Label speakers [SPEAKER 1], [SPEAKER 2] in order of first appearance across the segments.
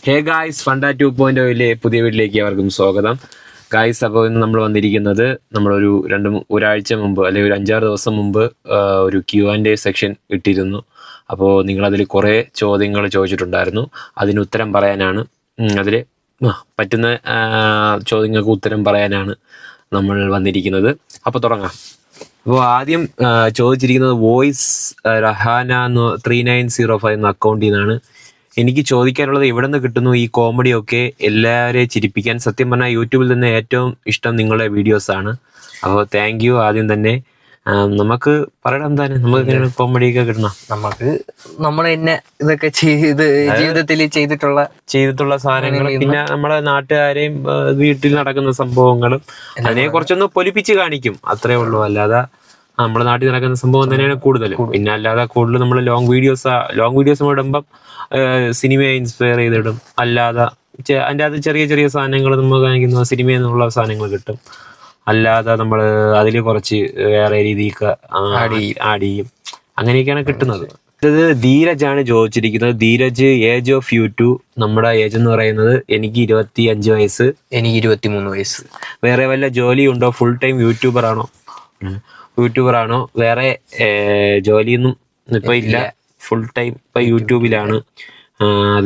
[SPEAKER 1] Hey guys, Funtouch 2.0 പുതിയ വീട്ടിലേക്ക് അവർക്കും സ്വാഗതം. ഗായ്സ്, അപ്പോൾ ഇന്ന് നമ്മൾ വന്നിരിക്കുന്നത് നമ്മളൊരു ഒരാഴ്ച മുമ്പ് അല്ലെങ്കിൽ ഒരു 5-6 ദിവസം മുമ്പ് ഒരു Q&A സെക്ഷൻ ഇട്ടിരുന്നു. അപ്പോൾ നിങ്ങളതിൽ കുറേ ചോദ്യങ്ങൾ ചോദിച്ചിട്ടുണ്ടായിരുന്നു. അതിന് ഉത്തരം പറയാനാണ് അതിൽ പറ്റുന്ന ചോദ്യങ്ങൾക്ക് ഉത്തരം പറയാനാണ് നമ്മൾ വന്നിരിക്കുന്നത്. അപ്പോൾ തുടങ്ങാം. അപ്പോൾ ആദ്യം ചോദിച്ചിരിക്കുന്നത് വോയിസ് രഹാന 3905 എന്ന അക്കൗണ്ടിൽ നിന്നാണ്. എനിക്ക് ചോദിക്കാനുള്ളത് എവിടെ നിന്ന് കിട്ടുന്നു ഈ കോമഡിയൊക്കെ എല്ലാവരെയും ചിരിപ്പിക്കാൻ? സത്യം പറഞ്ഞാൽ യൂട്യൂബിൽ നിന്ന് ഏറ്റവും ഇഷ്ടം നിങ്ങളുടെ വീഡിയോസാണ്. അപ്പോൾ താങ്ക് യു. ആദ്യം തന്നെ നമുക്ക് പറയണം, എന്താണ് നമുക്ക് കോമഡിയൊക്കെ കിട്ടണം?
[SPEAKER 2] നമുക്ക് നമ്മൾ തന്നെ ഇതൊക്കെ ജീവിതത്തിൽ ചെയ്തിട്ടുള്ള
[SPEAKER 1] സാധനങ്ങൾ, പിന്നെ നമ്മുടെ നാട്ടുകാരെയും വീട്ടിൽ നടക്കുന്ന സംഭവങ്ങളും അതിനെ കുറച്ചൊന്ന് പൊലിപ്പിച്ച് കാണിക്കും, അത്രേ ഉള്ളൂ. അല്ലാതെ നമ്മുടെ നാട്ടിൽ നടക്കുന്ന സംഭവം തന്നെയാണ് കൂടുതലും. പിന്നെ അല്ലാതെ കൂടുതൽ നമ്മൾ ലോങ് വീഡിയോസ് ഇടുമ്പം സിനിമയെ ഇൻസ്പയർ ചെയ്തിടും. അല്ലാതെ അതിൻ്റെ അത് ചെറിയ ചെറിയ സാധനങ്ങൾ നമ്മൾ കാണിക്കുന്ന സിനിമയിൽ നിന്നുള്ള സാധനങ്ങൾ കിട്ടും. അല്ലാതെ നമ്മൾ അതിൽ കുറച്ച് വേറെ രീതിക്ക് ആഡ് ചെയ്യും. അങ്ങനെയൊക്കെയാണ് കിട്ടുന്നത്. ഇത് ധീരജാണ് ചോദിച്ചിരിക്കുന്നത്. Dheeraj, age of YouTube. നമ്മുടെ ഏജ് എന്ന് പറയുന്നത് എനിക്ക് 25 വയസ്സ്,
[SPEAKER 2] എനിക്ക് 23 വയസ്സ്.
[SPEAKER 1] വേറെ വല്ല ജോലിയുണ്ടോ? ഫുൾ ടൈം യൂട്യൂബർ ആണോ? വേറെ ജോലിയൊന്നും ഇപ്പൊ ഇല്ല, ഫുൾ ടൈം ഇപ്പൊ യൂട്യൂബിലാണ്.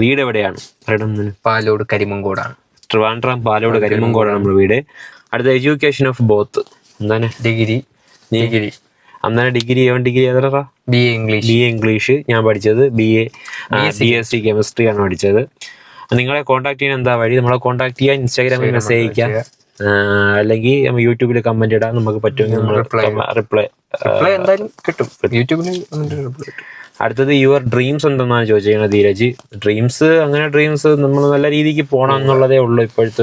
[SPEAKER 1] വീട് എവിടെയാണ്?
[SPEAKER 2] പാലോട് കരിമങ്കോടാണ്.
[SPEAKER 1] ട്രിവാൻഡ്രം പാലോട് കരിമങ്കോടാണ് നമ്മുടെ വീട്. അടുത്ത എഡ്യൂക്കേഷൻ ഓഫ് ബോത്ത് എന്താണ്?
[SPEAKER 2] ഡിഗ്രി.
[SPEAKER 1] അന്നേരം ഡിഗ്രി ഏതാ? BA English. ഞാൻ പഠിച്ചത് BSc കെമിസ്ട്രി ആണ് പഠിച്ചത്. നിങ്ങളെ കോൺടാക്ട് ചെയ്യാൻ എന്താ വഴി? നമ്മളെ കോൺടാക്ട് ചെയ്യാൻ ഇൻസ്റ്റാഗ്രാമിൽ മെസ്സേജ് അയക്കാം, അല്ലെങ്കിൽ യൂട്യൂബിൽ കമന്റ് ഇടാൻ നമുക്ക് പറ്റുമെങ്കിൽ റിപ്ലൈ
[SPEAKER 2] എന്തായാലും കിട്ടും. യൂട്യൂബിൽ
[SPEAKER 1] അടുത്തത് യുവർ ഡ്രീംസ് എന്തെന്നാണ് ചോദിച്ചിരിക്കുന്നത് ധീരജ്. ഡ്രീംസ് നമ്മൾ നല്ല രീതിക്ക് പോകണം എന്നുള്ളതേ ഉള്ളൂ. ഇപ്പോഴത്തെ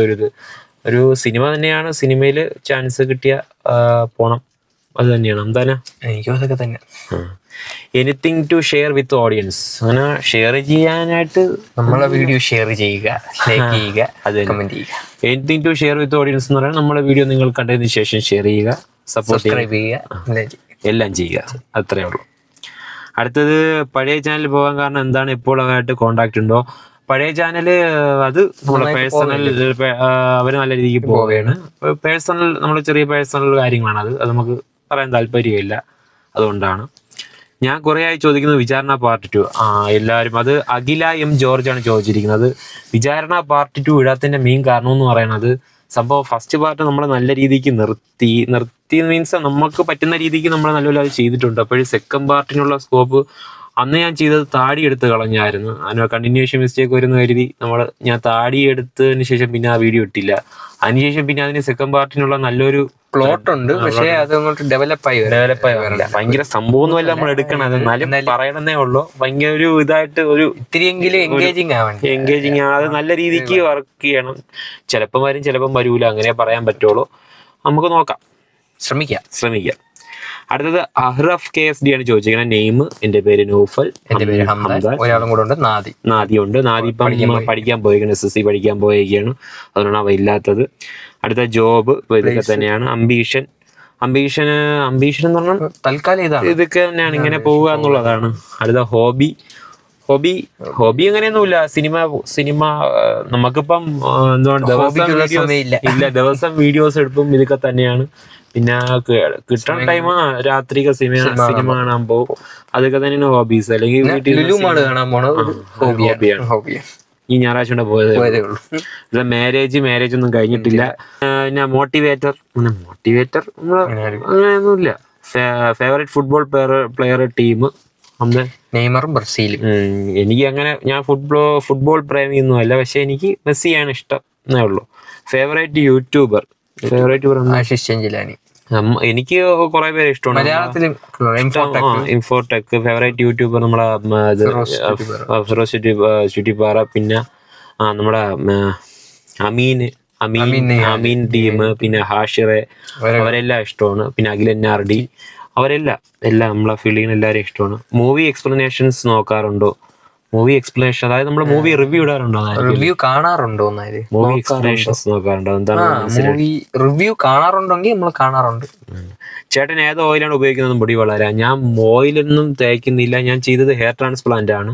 [SPEAKER 1] ഒരു സിനിമ തന്നെയാണ്. സിനിമയിൽ ചാൻസ് കിട്ടിയ പോണം, അത് തന്നെയാണ്. എന്താണ്?
[SPEAKER 2] എനിക്കും അതൊക്കെ തന്നെ.
[SPEAKER 1] Anything to share with audience. അങ്ങനെ ഷെയർ ചെയ്യാനായിട്ട്
[SPEAKER 2] നമ്മളെ വീഡിയോ ഷെയർ ചെയ്യുക, ലൈക്ക് ചെയ്യുക, അത് കമന്റ് ചെയ്യുക.
[SPEAKER 1] Anything to share with audience എന്ന് പറയുന്നത് നമ്മുടെ വീഡിയോ നിങ്ങൾ കണ്ടതിന് ശേഷം ഷെയർ ചെയ്യുക,
[SPEAKER 2] സബ്സ്ക്രൈബ് ചെയ്യുക,
[SPEAKER 1] എല്ലാം ചെയ്യുക, അത്രേ ഉള്ളൂ. അടുത്തത് പഴയ ചാനൽ പോകാൻ കാരണം എന്താണ്? ഇപ്പോൾ അവരായിട്ട് കോണ്ടാക്ട് ഉണ്ടോ? പഴയ ചാനല് അത് നമ്മളെ പേഴ്സണൽ, അവർ നല്ല രീതിക്ക് പോവുകയാണ്. പേഴ്സണൽ, നമ്മൾ ചെറിയ പേഴ്സണൽ കാര്യങ്ങളാണ് അത് നമുക്ക് പറയാൻ താല്പര്യമില്ല. അതുകൊണ്ടാണ് ഞാൻ കുറേ ആയി ചോദിക്കുന്നത് വിചാരണ പാർട്ട് 2. എല്ലാവരും അത് അഖില M ജോർജ് ആണ് ചോദിച്ചിരിക്കുന്നത്. വിചാരണ പാർട്ട് 2 ഇടാത്തതിന്റെ മെയിൻ കാരണം എന്ന് പറയുന്നത്, സംഭവം ഫസ്റ്റ് പാർട്ട് നമ്മൾ നല്ല രീതിക്ക് നിർത്തി മീൻസ് നമുക്ക് പറ്റുന്ന രീതിക്ക് നമ്മൾ നല്ലപോലെ അത് ചെയ്തിട്ടുണ്ട്. അപ്പോഴും സെക്കൻഡ് പാർട്ടിനുള്ള സ്കോപ്പ് അന്ന് ഞാൻ ചെയ്തത് താടി എടുത്ത് കളഞ്ഞായിരുന്നു. അതിന് കണ്ടിന്യൂഷൻ മിസ്റ്റേക്ക് വരുന്ന കരുതി ഞാൻ താടി എടുത്തതിന് ശേഷം പിന്നെ ആ വീഡിയോ ഇട്ടില്ല. അതിനുശേഷം പിന്നെ അതിന് സെക്കൻഡ് പാർട്ടിനുള്ള നല്ലൊരു
[SPEAKER 2] പ്ലോട്ട് ഉണ്ട്, പക്ഷേ അതങ്ങോട്ട് ഡെവലപ്പ് ആയി
[SPEAKER 1] വരില്ല. ഭയങ്കര സംഭവമൊന്നുമല്ല നമ്മൾ എടുക്കണം, അത് എന്നാലും പറയണമെന്നേ ഉള്ളൂ. ഭയങ്കര ഒരു ഇതായിട്ട് ഒരു
[SPEAKER 2] ഇത്തിരിയെങ്കിലും എൻഗേജിങ്
[SPEAKER 1] അത് നല്ല രീതിക്ക് വർക്ക് ചെയ്യണം. ചിലപ്പം വരും, ചിലപ്പം വരൂല, അങ്ങനെ പറയാൻ പറ്റുള്ളൂ. നമുക്ക് നോക്കാം, ശ്രമിക്കാം. അടുത്തത് അഹ്റഫ് KSD ആണ് ചോദിച്ചിരിക്കുന്നത്. നെയിം: എൻ്റെ പേര് നൗഫൽ.
[SPEAKER 2] എൻ്റെ പേര് ഹംദാൻ. ഒരാളും കൂടെ ഉണ്ട്,
[SPEAKER 1] നാദി ഉണ്ട്. നാദി ഇപ്പം പഠിക്കാൻ പോയിരിക്കുന്നു, SSC പഠിക്കാൻ പോയിരിക്കുകയാണ്. അതുകൊണ്ടാണ് അവ ഇല്ലാത്തത്. അടുത്ത ജോബ് ഇതൊക്കെ തന്നെയാണ്. അംബീഷൻ എന്ന് പറഞ്ഞാൽ
[SPEAKER 2] തൽക്കാലം
[SPEAKER 1] ഇതൊക്കെ തന്നെയാണ്, ഇങ്ങനെ പോവുക എന്നുള്ളതാണ്. അടുത്ത ഹോബി അങ്ങനെയൊന്നുമില്ല. സിനിമ നമുക്കിപ്പം എന്തുകൊണ്ട് ദിവസം വീഡിയോസ് എടുപ്പും ഇതൊക്കെ തന്നെയാണ്. പിന്നെ കിട്ടണ ടൈം രാത്രിക സിനിമ കാണാൻ പോകും, അതൊക്കെ തന്നെയാണ് ഹോബീസ്. അല്ലെങ്കിൽ ഹോബിയാണ്. ഈ ഞായറാഴ്ച പോയതേ ഉള്ളൂ. മാരേജ് ഒന്നും കഴിഞ്ഞിട്ടില്ല. പിന്നെ മോട്ടിവേറ്റർ അങ്ങനെയൊന്നുമില്ല. ഫേവറേറ്റ് ഫുട്ബോൾ പ്ലെയർ ടീം
[SPEAKER 2] നെയ്മറും ബ്രസീലും.
[SPEAKER 1] എനിക്ക് അങ്ങനെ, ഞാൻ ഫുട്ബോൾ പ്രേമിയൊന്നും അല്ല, പക്ഷെ എനിക്ക് മെസ്സിയാണ് ഇഷ്ടം എന്നേ ഉള്ളൂ. Favourite youtuber
[SPEAKER 2] Ashish Chanchlani.
[SPEAKER 1] എനിക്ക് കുറെ പേര് ഇഷ്ടമാണ്. ഇൻഫോടെക്. ഫേവറേറ്റ് യൂട്യൂബർ നമ്മളെ ഫിറോസ് ചുറ്റിപ്പാറ. പിന്നെ നമ്മുടെ അമീൻ ടീം, പിന്നെ ഹാഷിറെ, അവരെല്ലാം ഇഷ്ടമാണ്. പിന്നെ അഖിൽ അവരെല്ലാം നമ്മളെ ഫീൽഡിന് എല്ലാവരും ഇഷ്ടമാണ്. മൂവി എക്സ്പ്ലനേഷൻസ് നോക്കാറുണ്ടോ? മൂവി എക്സ്പ്ലനേഷൻ, അതായത് നമ്മൾ മൂവി റിവ്യൂ ഇടാറുണ്ടോ?
[SPEAKER 2] റിവ്യൂ കാണാറുണ്ടോ?
[SPEAKER 1] മൂവി എക്സ്പ്ലനേഷൻസ് നോക്കാറുണ്ടോ? എന്താണ്
[SPEAKER 2] മൂവി റിവ്യൂ കാണാറുണ്ടെങ്കിൽ നമ്മൾ കാണാറുണ്ട്.
[SPEAKER 1] ചേട്ടൻ ഏത് ഓയിലാണ് ഉപയോഗിക്കുന്നത് മുടി വളരാൻ? ഞാൻ ഓയിലൊന്നും തേക്കുന്നില്ല. ഞാൻ ചെയ്തത് ഹെയർ ട്രാൻസ്പ്ലാന്റ് ആണ്.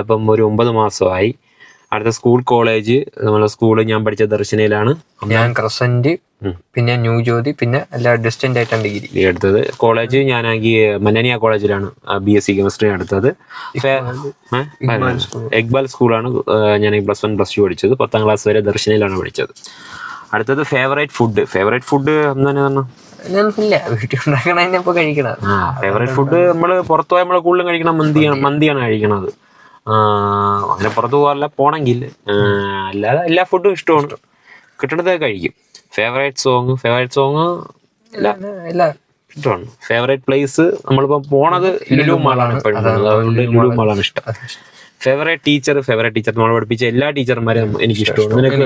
[SPEAKER 1] ഇപ്പം ഒരു 9 മാസമായി. അടുത്ത സ്കൂൾ കോളേജ്. നമ്മളെ സ്കൂള് ഞാൻ പഠിച്ച ദർശനയിലാണ്.
[SPEAKER 2] ഞാൻ ക്രസന്റ്, പിന്നെ ന്യൂ ജ്യോതി, പിന്നെ എല്ലാ ഡിസ്റ്റന്റ് ആയിട്ടാണ് ഡിഗ്രി
[SPEAKER 1] എടുത്തത്. കോളേജ് ഞാനാണെങ്കിൽ മന്നനിയ കോളേജിലാണ് BSc കെമിസ്ട്രി എടുത്തത്. എക്ബാൽ സ്കൂളാണ് ഞാൻ +1 +2 പഠിച്ചത്. 10ാം ക്ലാസ് വരെ ദർശനയിലാണ് പഠിച്ചത്. അടുത്തത് ഫേവറേറ്റ് ഫുഡ് എന്താണ്? ഫേവറേറ്റ് ഫുഡ് നമ്മള് പുറത്തു പോയാൽ നമ്മള് കൂടുതലും കഴിക്കണം മന്തിയാണ് കഴിക്കണത്. അങ്ങനെ പുറത്തു പോകാറില്ല, പോണെങ്കിൽ. അല്ലാതെ എല്ലാ ഫുഡും ഇഷ്ടമാണ്, കിട്ടണതൊക്കെ കഴിക്കും. ഫേവറേറ്റ് സോങ് ഇഷ്ടമാണ്. ഫേവറേറ്റ് പ്ലേസ് നമ്മളിപ്പോ പോണത് ലുലു മാളാണ് എപ്പോഴും, അതുകൊണ്ട് ലുലു മാളാണ് ഇഷ്ടം. ഫേവറേറ്റ് ടീച്ചർ നമ്മൾ പഠിപ്പിച്ച എല്ലാ ടീച്ചർമാരും എനിക്ക് ഇഷ്ടമാണ്. നിനക്ക്?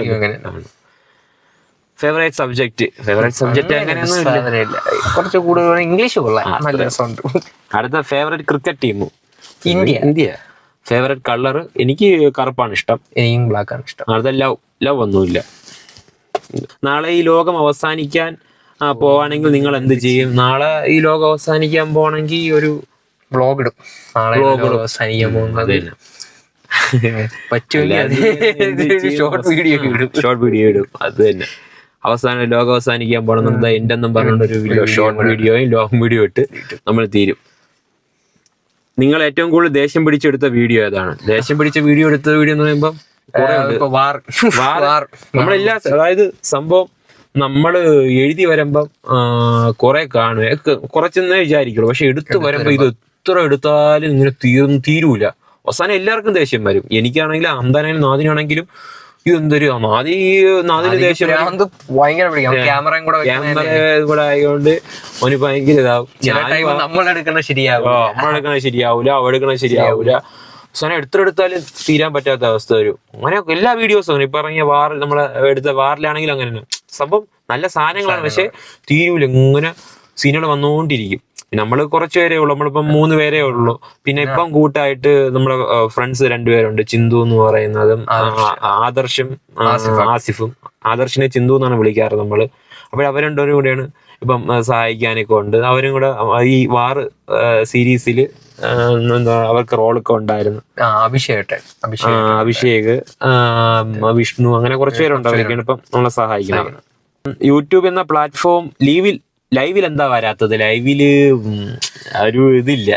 [SPEAKER 1] ഫേവറേറ്റ് സബ്ജക്ട് അങ്ങനെയൊന്നും
[SPEAKER 2] കുറച്ച് കൂടുതൽ ഇംഗ്ലീഷ് കൊള്ളാം.
[SPEAKER 1] അടുത്ത favourite cricket team India. Favourite colour എനിക്ക് കറുപ്പാണ് ഇഷ്ടം.
[SPEAKER 2] എനിക്കും ബ്ലാക്ക് ആണ് ഇഷ്ടം.
[SPEAKER 1] അടുത്ത ലവ് ഒന്നുമില്ല. നാളെ ഈ ലോകം അവസാനിക്കാൻ പോവാണെങ്കിൽ നിങ്ങൾ എന്ത് ചെയ്യും? നാളെ ഈ ലോകം അവസാനിക്കാൻ പോവാണെങ്കിൽ ഒരു
[SPEAKER 2] വ്ളോഗ് ഇടും. അവസാനിക്കാൻ പോകുന്നത്
[SPEAKER 1] ഷോർട്ട് വീഡിയോ ഇടും. അത് തന്നെ. ലോകം അവസാനിക്കാൻ പോകണം എന്റെന്നും പറഞ്ഞൊരു ഷോർട്ട് വീഡിയോയും ലോങ് വീഡിയോ ഇട്ട് നമ്മൾ തീരും. നിങ്ങൾ ഏറ്റവും കൂടുതൽ ദേഷ്യം പിടിച്ചെടുത്ത വീഡിയോ ഏതാണ്? ദേഷ്യം പിടിച്ച വീഡിയോ എന്ന് പറയുമ്പോൾ നമ്മളെല്ലാ, അതായത് സംഭവം നമ്മള് എഴുതി വരുമ്പം കുറെ കാണും, കുറച്ചെന്നേ വിചാരിക്കുള്ളൂ. പക്ഷെ എടുത്തു വരുമ്പോ ഇത് എത്ര എടുത്താലും ഇങ്ങനെ തീരൂല. അവസാനം എല്ലാവർക്കും ദേഷ്യം വരും. എനിക്കാണെങ്കിലും അന്താനായാലും നാദിനാണെങ്കിലും ഇതെന്തൊരു നാദിന് ദേഷ്യം ക്യാമറ കൂടെ ആയതുകൊണ്ട് അവന് ഭയങ്കര ഇതാവും.
[SPEAKER 2] നമ്മളെടുക്കണ ശരിയാവൂല,
[SPEAKER 1] അവെടുക്കണ ശരിയാവൂല. അവസാനം എടുത്താലും തീരാൻ പറ്റാത്ത അവസ്ഥ വരും. അങ്ങനെ എല്ലാ വീഡിയോസും അങ്ങനെ ഇപ്പൊ ഇറങ്ങിയ നമ്മളെ എടുത്ത വാറിലാണെങ്കിലും അങ്ങനെ സംഭവം നല്ല സാധനങ്ങളാണ്. പക്ഷെ തീരൂല, ഇങ്ങനെ സീനുകൾ വന്നുകൊണ്ടിരിക്കും. നമ്മള് കുറച്ച് പേരേ ഉള്ളൂ, നമ്മളിപ്പം 3 പേരേ ഉള്ളൂ. പിന്നെ ഇപ്പം കൂട്ടായിട്ട് നമ്മുടെ ഫ്രണ്ട്സ് 2 പേരുണ്ട്, ചിന്തു എന്ന് പറയുന്നതും ആദർശും ആസിഫും. ആദർശിനെ ചിന്തു എന്നാണ് വിളിക്കാറ് നമ്മള്. അപ്പോൾ അവർ 2 പേരും കൂടെയാണ് ഇപ്പം സഹായിക്കാനൊക്കെ ഉണ്ട്. അവരും കൂടെ ഈ വാർ സീരീസിൽ അവർക്ക് റോളൊക്കെ ഉണ്ടായിരുന്നു. അഭിഷേക്, വിഷ്ണു, അങ്ങനെ കുറച്ച് പേരുണ്ട്. അവരൊക്കെയാണ് ഇപ്പം നമ്മളെ സഹായിക്കുന്നത്. യൂട്യൂബ് എന്ന പ്ലാറ്റ്ഫോം ലൈവിൽ എന്താ വരാത്തത്? ലൈവില് ഒരു ഇതില്ല,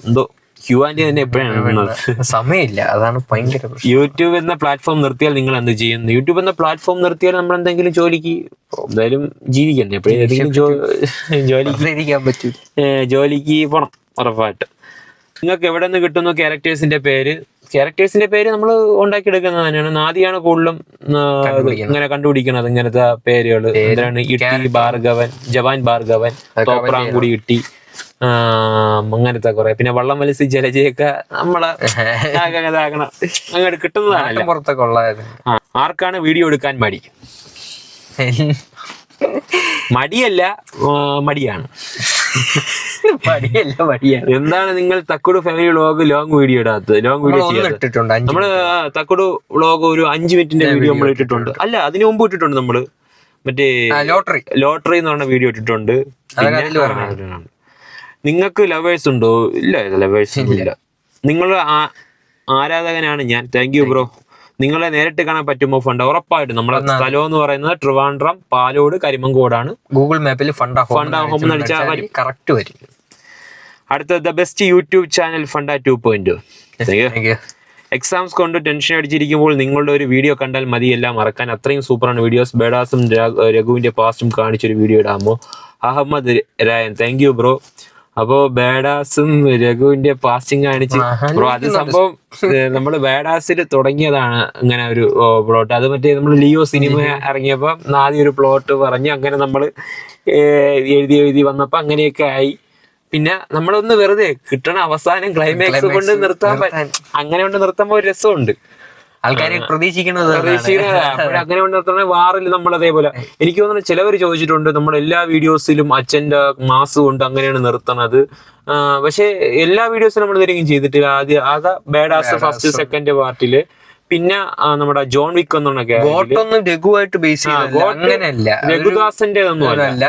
[SPEAKER 1] എന്തോ Q&A തന്നെ എപ്പോഴാണ്
[SPEAKER 2] സമയമില്ല, അതാണ് ഭയങ്കര.
[SPEAKER 1] യൂട്യൂബ് എന്ന പ്ലാറ്റ്ഫോം നിർത്തിയാൽ നിങ്ങൾ എന്ത് ചെയ്യും? യൂട്യൂബ് എന്ന പ്ലാറ്റ്ഫോം നിർത്തിയാൽ നമ്മൾ എന്തെങ്കിലും ജോലിക്ക് എന്തായാലും ജീവിക്കണ്ടേ, എപ്പോഴേലും ജോലിക്ക് പോണം ഉറപ്പായിട്ട്. നിങ്ങൾക്ക് എവിടെ നിന്ന് കിട്ടുന്നു ക്യാരക്ടേഴ്സിന്റെ പേര് നമ്മൾ ഉണ്ടാക്കിയെടുക്കുന്നത് തന്നെയാണ്. നാദിയാണ് കൂടുതലും ഇങ്ങനെ കണ്ടുപിടിക്കുന്നത് ഇങ്ങനത്തെ പേരുകൾ. എന്താണ് ഇട്ടി ഭാർഗവൻ, ജവാൻ ഭാർഗവൻ, തോപ്രാങ്കുടി ഇട്ടി, അങ്ങനത്തെ കുറെ. പിന്നെ വള്ളം വലിച്ച് ജലജയൊക്കെ നമ്മളെ അങ്ങനെ കിട്ടുന്നതാണല്ലോ.
[SPEAKER 2] പുറത്തൊക്കെ ഉള്ളത്.
[SPEAKER 1] ആർക്കാണ് വീഡിയോ എടുക്കാൻ മടി? മടിയല്ല, മടിയാണ്. എന്താണ് നിങ്ങൾ Thakkudu family vlog long video ഇടാത്തത്? ലോങ് വീഡിയോ ചെയ്യാത്തത്? നമ്മള് തക്കുടു വ്ളോഗ് ഒരു 5 മിനിറ്റിന്റെ വീഡിയോ നമ്മൾ ഇട്ടിട്ടുണ്ട്. അല്ല, അതിന് മുമ്പ് ഇട്ടിട്ടുണ്ട്. നമ്മള് മറ്റേ ലോട്ടറി എന്ന് പറഞ്ഞ വീഡിയോ ഇട്ടിട്ടുണ്ട്. നിങ്ങൾക്ക് ലവേഴ്സ് ഉണ്ടോ? ഇല്ല, ലവേഴ്സ് ഇല്ല. നിങ്ങളുടെ ആരാധകനാണ് ഞാൻ. Thank you bro. നിങ്ങളെ നേരിട്ട് കാണാൻ പറ്റുമോ? ഫണ്ട് ഉറപ്പായിട്ടും. നമ്മളെ സ്ഥലം എന്ന് പറയുന്നത് ട്രിവാൻഡ്രം, പാലോട്, കരിമങ്കോടാണ്.
[SPEAKER 2] ഗൂഗിൾ മാപ്പിൽ ഫണ്ട
[SPEAKER 1] ഹോം അടിച്ചാൽ
[SPEAKER 2] കറക്റ്റ് വരും.
[SPEAKER 1] അടുത്ത the best youtube channel funda 2.0. Exams കൊണ്ട് ടെൻഷൻ അടിച്ചിരിക്കുമ്പോൾ നിങ്ങളുടെ ഒരു വീഡിയോ കണ്ടാൽ മതി എല്ലാം മറക്കാൻ. അത്രയും സൂപ്പറാണ് വീഡിയോസ്. ബേഡാസും രഘുവിന്റെ പാസ്റ്റും കാണിച്ചൊരു വീഡിയോ ഇടാമോ? Ahmed Rayan, thank you bro. അപ്പോ ബേഡാസും രഘുവിന്റെ പാസ്റ്റിംഗ് കാണിച്ച് ബ്രോ, അത് സംഭവം നമ്മള് ബേഡാസിൽ തുടങ്ങിയതാണ് ഇങ്ങനെ ഒരു പ്ലോട്ട്. അത് മറ്റേ നമ്മൾ ലിയോ സിനിമ ഇറങ്ങിയപ്പോ ആദ്യം ഒരു പ്ലോട്ട് പറഞ്ഞ് അങ്ങനെ നമ്മൾ എഴുതി വന്നപ്പോ അങ്ങനെയൊക്കെ ആയി. പിന്നെ നമ്മളൊന്ന് വെറുതെ കിട്ടണ അവസാനം ക്ലൈമാക്സ് കൊണ്ട് അങ്ങനെ കൊണ്ട് നിർത്തുമ്പോ ഒരു രസമുണ്ട്.
[SPEAKER 2] ആൾക്കാരെ പ്രതീക്ഷിക്കുന്നത്
[SPEAKER 1] അങ്ങനെ കൊണ്ട് നിർത്തുന്ന വാറിൽ നമ്മൾ അതേപോലെ. എനിക്ക് തോന്നുന്നു ചിലവർ ചോദിച്ചിട്ടുണ്ട്, നമ്മുടെ എല്ലാ വീഡിയോസിലും അച്ഛന്റെ മാസ് കൊണ്ട് അങ്ങനെയാണ് നിർത്തണത്. പക്ഷെ എല്ലാ വീഡിയോസിലും നമ്മൾ ഇതുവരെയും ചെയ്തിട്ടില്ല. ആദ്യം ബേഡാസ് ഫസ്റ്റ് സെക്കൻഡ് പാർട്ടില്, പിന്നെ നമ്മുടെ ജോൺ വിക്ക് എന്നൊക്കെ
[SPEAKER 2] രഘുവായിട്ട് ബേസ്
[SPEAKER 1] രഘുദാസന്റെ ഒന്നും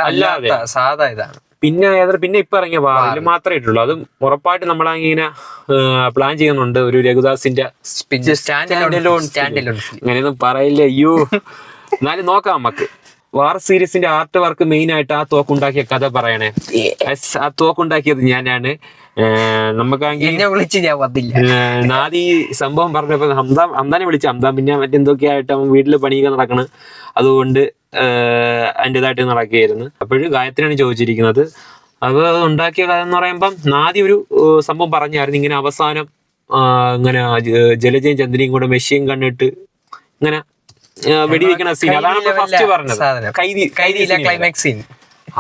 [SPEAKER 1] അല്ലാതെ
[SPEAKER 2] സാധാ ഇതാണ്.
[SPEAKER 1] പിന്നെ പിന്നെ ഇപ്പൊ ഇറങ്ങിയ വാറിൽ മാത്രമേ ഇട്ടുള്ളൂ. അതും ഉറപ്പായിട്ട് നമ്മളങ്ങനെ പ്ലാൻ ചെയ്യുന്നുണ്ട് ഒരു രഘുദാസിന്റെ അങ്ങനെയൊന്നും പറയില്ല. അയ്യോ എന്നാലും നോക്കാം നമുക്ക്. വാർ സീരീസിന്റെ ആർട്ട് വർക്ക് മെയിൻ ആയിട്ട് ആ തോക്കുണ്ടാക്കിയ കഥ പറയണേ. ആ തോക്കുണ്ടാക്കിയത് ഞാനാണ്. നമുക്കാണെങ്കിൽ നാദി സംഭവം പറഞ്ഞപ്പോ ഹംദാനെ വിളിച്ച ഹംദാൻ പിന്നെ മറ്റെന്തൊക്കെയായിട്ട് അവൻ വീട്ടില് പണിയൊക്കെ നടക്കണ്, അതുകൊണ്ട് അതിൻ്റെതായിട്ട് നടക്കുകയായിരുന്നു. അപ്പോഴും ഗായത്രിയാണ് ചോദിച്ചിരിക്കുന്നത്. അത് ഉണ്ടാക്കിയ കഥ എന്ന് പറയുമ്പം നാദി ഒരു സംഭവം പറഞ്ഞായിരുന്നു. ഇങ്ങനെ അവസാനം ഇങ്ങനെ ജലജയും ചന്ദ്രയും കൂടെ മെഷീൻ കണ്ടിട്ട് ഇങ്ങനെ വെടിവെക്കണ സീൻ, അതാണ് ഫസ്റ്റ് പറഞ്ഞത്, ക്ലൈമാക്സ് സീൻ.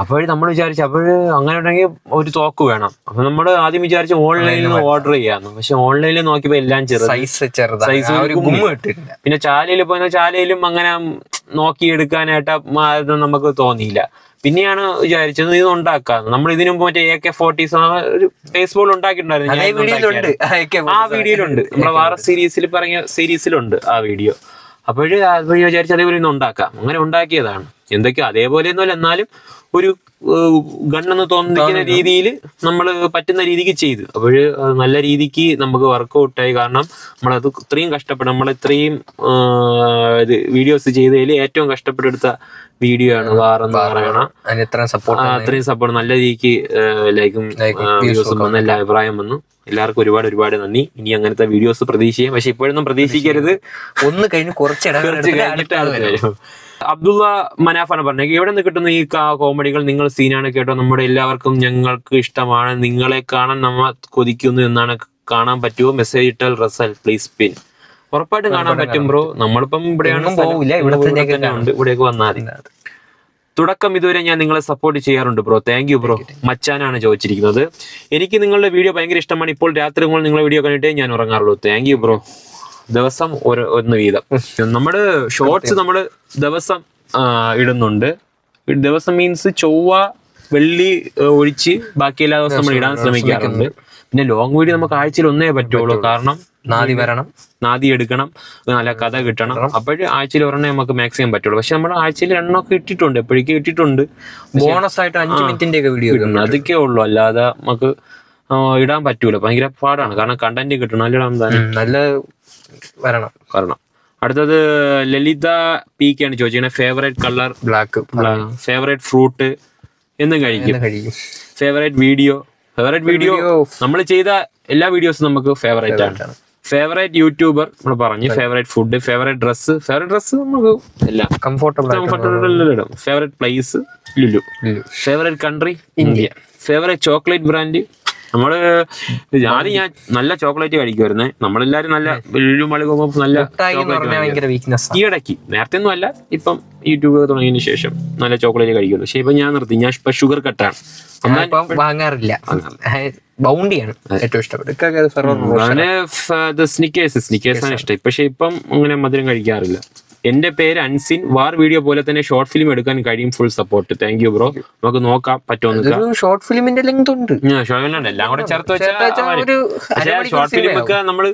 [SPEAKER 1] അപ്പോഴും നമ്മൾ വിചാരിച്ചു അപ്പോഴ് അങ്ങനെ ഉണ്ടെങ്കിൽ ഒരു തോക്ക് വേണം. അപ്പൊ നമ്മൾ ആദ്യം വിചാരിച്ചു ഓൺലൈനിൽ നിന്ന് ഓർഡർ ചെയ്യാന്ന്. പക്ഷെ ഓൺലൈനിൽ നോക്കിയപ്പോ എല്ലാം സൈസ്. പിന്നെ ചാലയിൽ പോയി ചാലയിലും അങ്ങനെ നോക്കിയെടുക്കാനായിട്ട് നമുക്ക് തോന്നിയില്ല. പിന്നെയാണ് വിചാരിച്ചത് ഇത് ഉണ്ടാക്കാന്ന്. നമ്മൾ ഇതിനു മുമ്പ് മറ്റേ AK-40 ഒരു ബേസ്ബോൾ ഉണ്ടാക്കിയിട്ടുണ്ടായിരുന്നു. ആ വീഡിയോയിലുണ്ട്, നമ്മുടെ വാർ സീരീസിലുണ്ട് ആ വീഡിയോ. അപ്പോഴ് വിചാരിച്ചു അതേപോലെ ഒന്ന് ഉണ്ടാക്കാം. അങ്ങനെ ഉണ്ടാക്കിയതാണ്. എന്തൊക്കെയോ അതേപോലെ ഒന്നുമല്ല, എന്നാലും ഒരു ഗണ്ണെന്ന് തോന്നിക്കുന്ന രീതിയിൽ നമ്മൾ പറ്റുന്ന രീതിക്ക് ചെയ്തു. അപ്പോഴ് നല്ല രീതിക്ക് നമുക്ക് വർക്കൗട്ടായി. കാരണം നമ്മളത് ഇത്രയും കഷ്ടപ്പെടും, നമ്മളിത്രയും വീഡിയോസ് ചെയ്തതിൽ ഏറ്റവും കഷ്ടപ്പെട്ടെടുത്ത വീഡിയോ ആണ് വാർ എന്ന് പറയണം. അത്രയും സപ്പോർട്ട് നല്ല രീതിക്ക് ലൈക്കും വ്യൂസും വന്നു, എല്ലാ അഭിപ്രായം വന്നു. എല്ലാവർക്കും ഒരുപാട് നന്ദി. ഇനി അങ്ങനത്തെ വീഡിയോസ് പ്രതീക്ഷിക്കാം. പക്ഷെ ഇപ്പോഴൊന്നും പ്രതീക്ഷിക്കരുത്, ഒന്ന് കഴിഞ്ഞ് കുറച്ച് കഴിഞ്ഞിട്ട്. അബ്ദുള്ള മനാഫാണ് പറഞ്ഞത്, എവിടെ നിന്ന് കിട്ടുന്ന ഈ കോമഡികൾ? നിങ്ങൾ സീനാണ് കേട്ടോ, നമ്മുടെ എല്ലാവർക്കും ഞങ്ങൾക്ക് ഇഷ്ടമാണ്, നിങ്ങളെ കാണാൻ നമ്മ കൊതിക്കുന്നു എന്നാണ്. കാണാൻ പറ്റുമോ? മെസ്സേജ് ഇട്ടാൽ റസൽ പ്ലീസ് പിൻ. ഉറപ്പായിട്ടും കാണാൻ പറ്റും ബ്രോ. നമ്മളിപ്പം ഇവിടെയാണ് പോവില്ല, ഇവിടേക്ക് വന്നാൽ മതി. തുടക്കം ഇതുവരെ ഞാൻ നിങ്ങളെ സപ്പോർട്ട് ചെയ്യാറുണ്ട് ബ്രോ. Thank you bro. മച്ചാനാണ് ചോദിച്ചിരിക്കുന്നത്. എനിക്ക് നിങ്ങളുടെ വീഡിയോ ഭയങ്കര ഇഷ്ടമാണ്. ഇപ്പോൾ രാത്രി നിങ്ങളുടെ വീഡിയോ കണ്ടിട്ടേ ഞാൻ ഉറങ്ങാറുള്ളൂ. Thank you bro. ദിവസം ഒന്ന് വീതം നമ്മള് ഷോർട്സ് നമ്മള് ദിവസം ഇടുന്നുണ്ട്. ദിവസം മീൻസ് ചൊവ്വ വെള്ളി ഒഴിച്ച് ബാക്കി എല്ലാ ദിവസവും നമ്മൾ ഇടാൻ ശ്രമിക്കാറുണ്ട്. പിന്നെ ലോങ് വീഡിയോ നമുക്ക് ആഴ്ചയിൽ ഒന്നേ പറ്റുള്ളൂ. കാരണം നാദി എടുക്കണം, നല്ല കഥ കിട്ടണം. അപ്പോഴും ആഴ്ചയിൽ ഒരെണ്ണേ നമുക്ക് മാക്സിമം പറ്റുള്ളൂ. പക്ഷെ നമ്മൾ ആഴ്ചയിൽ എണ്ണമൊക്കെ ഇട്ടിട്ടുണ്ട്, എപ്പോഴേക്കും ഇട്ടിട്ടുണ്ട്. ബോണസ് ആയിട്ട് 5 മിനിറ്റിന്റെ ഒക്കെ വീഡിയോ അതൊക്കെ ഉള്ളു, അല്ലാതെ നമുക്ക് ഇടാൻ പറ്റൂല. ഭയങ്കര പാടാണ്, കാരണം കണ്ടന്റ് കിട്ടണം. നല്ല വരണം. അടുത്തത് ലളിത PK ആണ് ചോദിച്ചത്, favourite colour black, favourite fruit എന്നും കഴിക്കും, ഫേവറേറ്റ് വീഡിയോ നമ്മൾ ചെയ്ത എല്ലാ വീഡിയോസും നമുക്ക് ഫേവറേറ്റ് ആണ്. ഫേവറേറ്റ് യൂട്യൂബർ നമ്മൾ പറഞ്ഞു, ഫേവറേറ്റ് ഫുഡ്, ഫേവറേറ്റ് ഡ്രസ്സ് നമുക്ക് എല്ലാം കംഫർട്ടബിൾ ഇടും. Favourite place Lulu, favourite country India, favourite chocolate brand. ആദ്യം ഞാൻ നല്ല ചോക്ലേറ്റ് കഴിക്കുമായിരുന്നേ. നമ്മളെല്ലാരും നല്ല നല്ല ഈ ഇടയ്ക്ക്, നേരത്തെ ഒന്നും അല്ല, ഇപ്പം യൂട്യൂബ് തുടങ്ങിയതിന് ശേഷം നല്ല ചോക്ലേറ്റ് കഴിക്കുമല്ലോ. പക്ഷെ ഇപ്പൊ ഞാൻ നിർത്തി, ഞാൻ ഇപ്പൊ ഷുഗർ കട്ടാണ്, വാങ്ങാറില്ല. ബൗണ്ടിയാണ് ഏറ്റവും ഇഷ്ടപ്പെട്ടത്. സ്നിക്കേഴ്സ് ആണ് ഇഷ്ടം. പക്ഷെ ഇപ്പം അങ്ങനെ മധുരം കഴിക്കാറില്ല. എന്റെ പേര് അൻസിൻ. വാർ വീഡിയോ പോലെ തന്നെ ഷോർട്ട് ഫിലിം എടുക്കാൻ കഴിയും. Full support. Thank you bro. നമുക്ക് നോക്കാം പറ്റുമോ. ഷോർട്ട് ഫിലിമിന്റെ ലെങ്ത് ഉണ്ട്, എല്ലാം കൂടെ ചേർത്ത് വെച്ചാൽ ഷോർട്ട് ഫിലിം ഒക്കെ നമ്മള്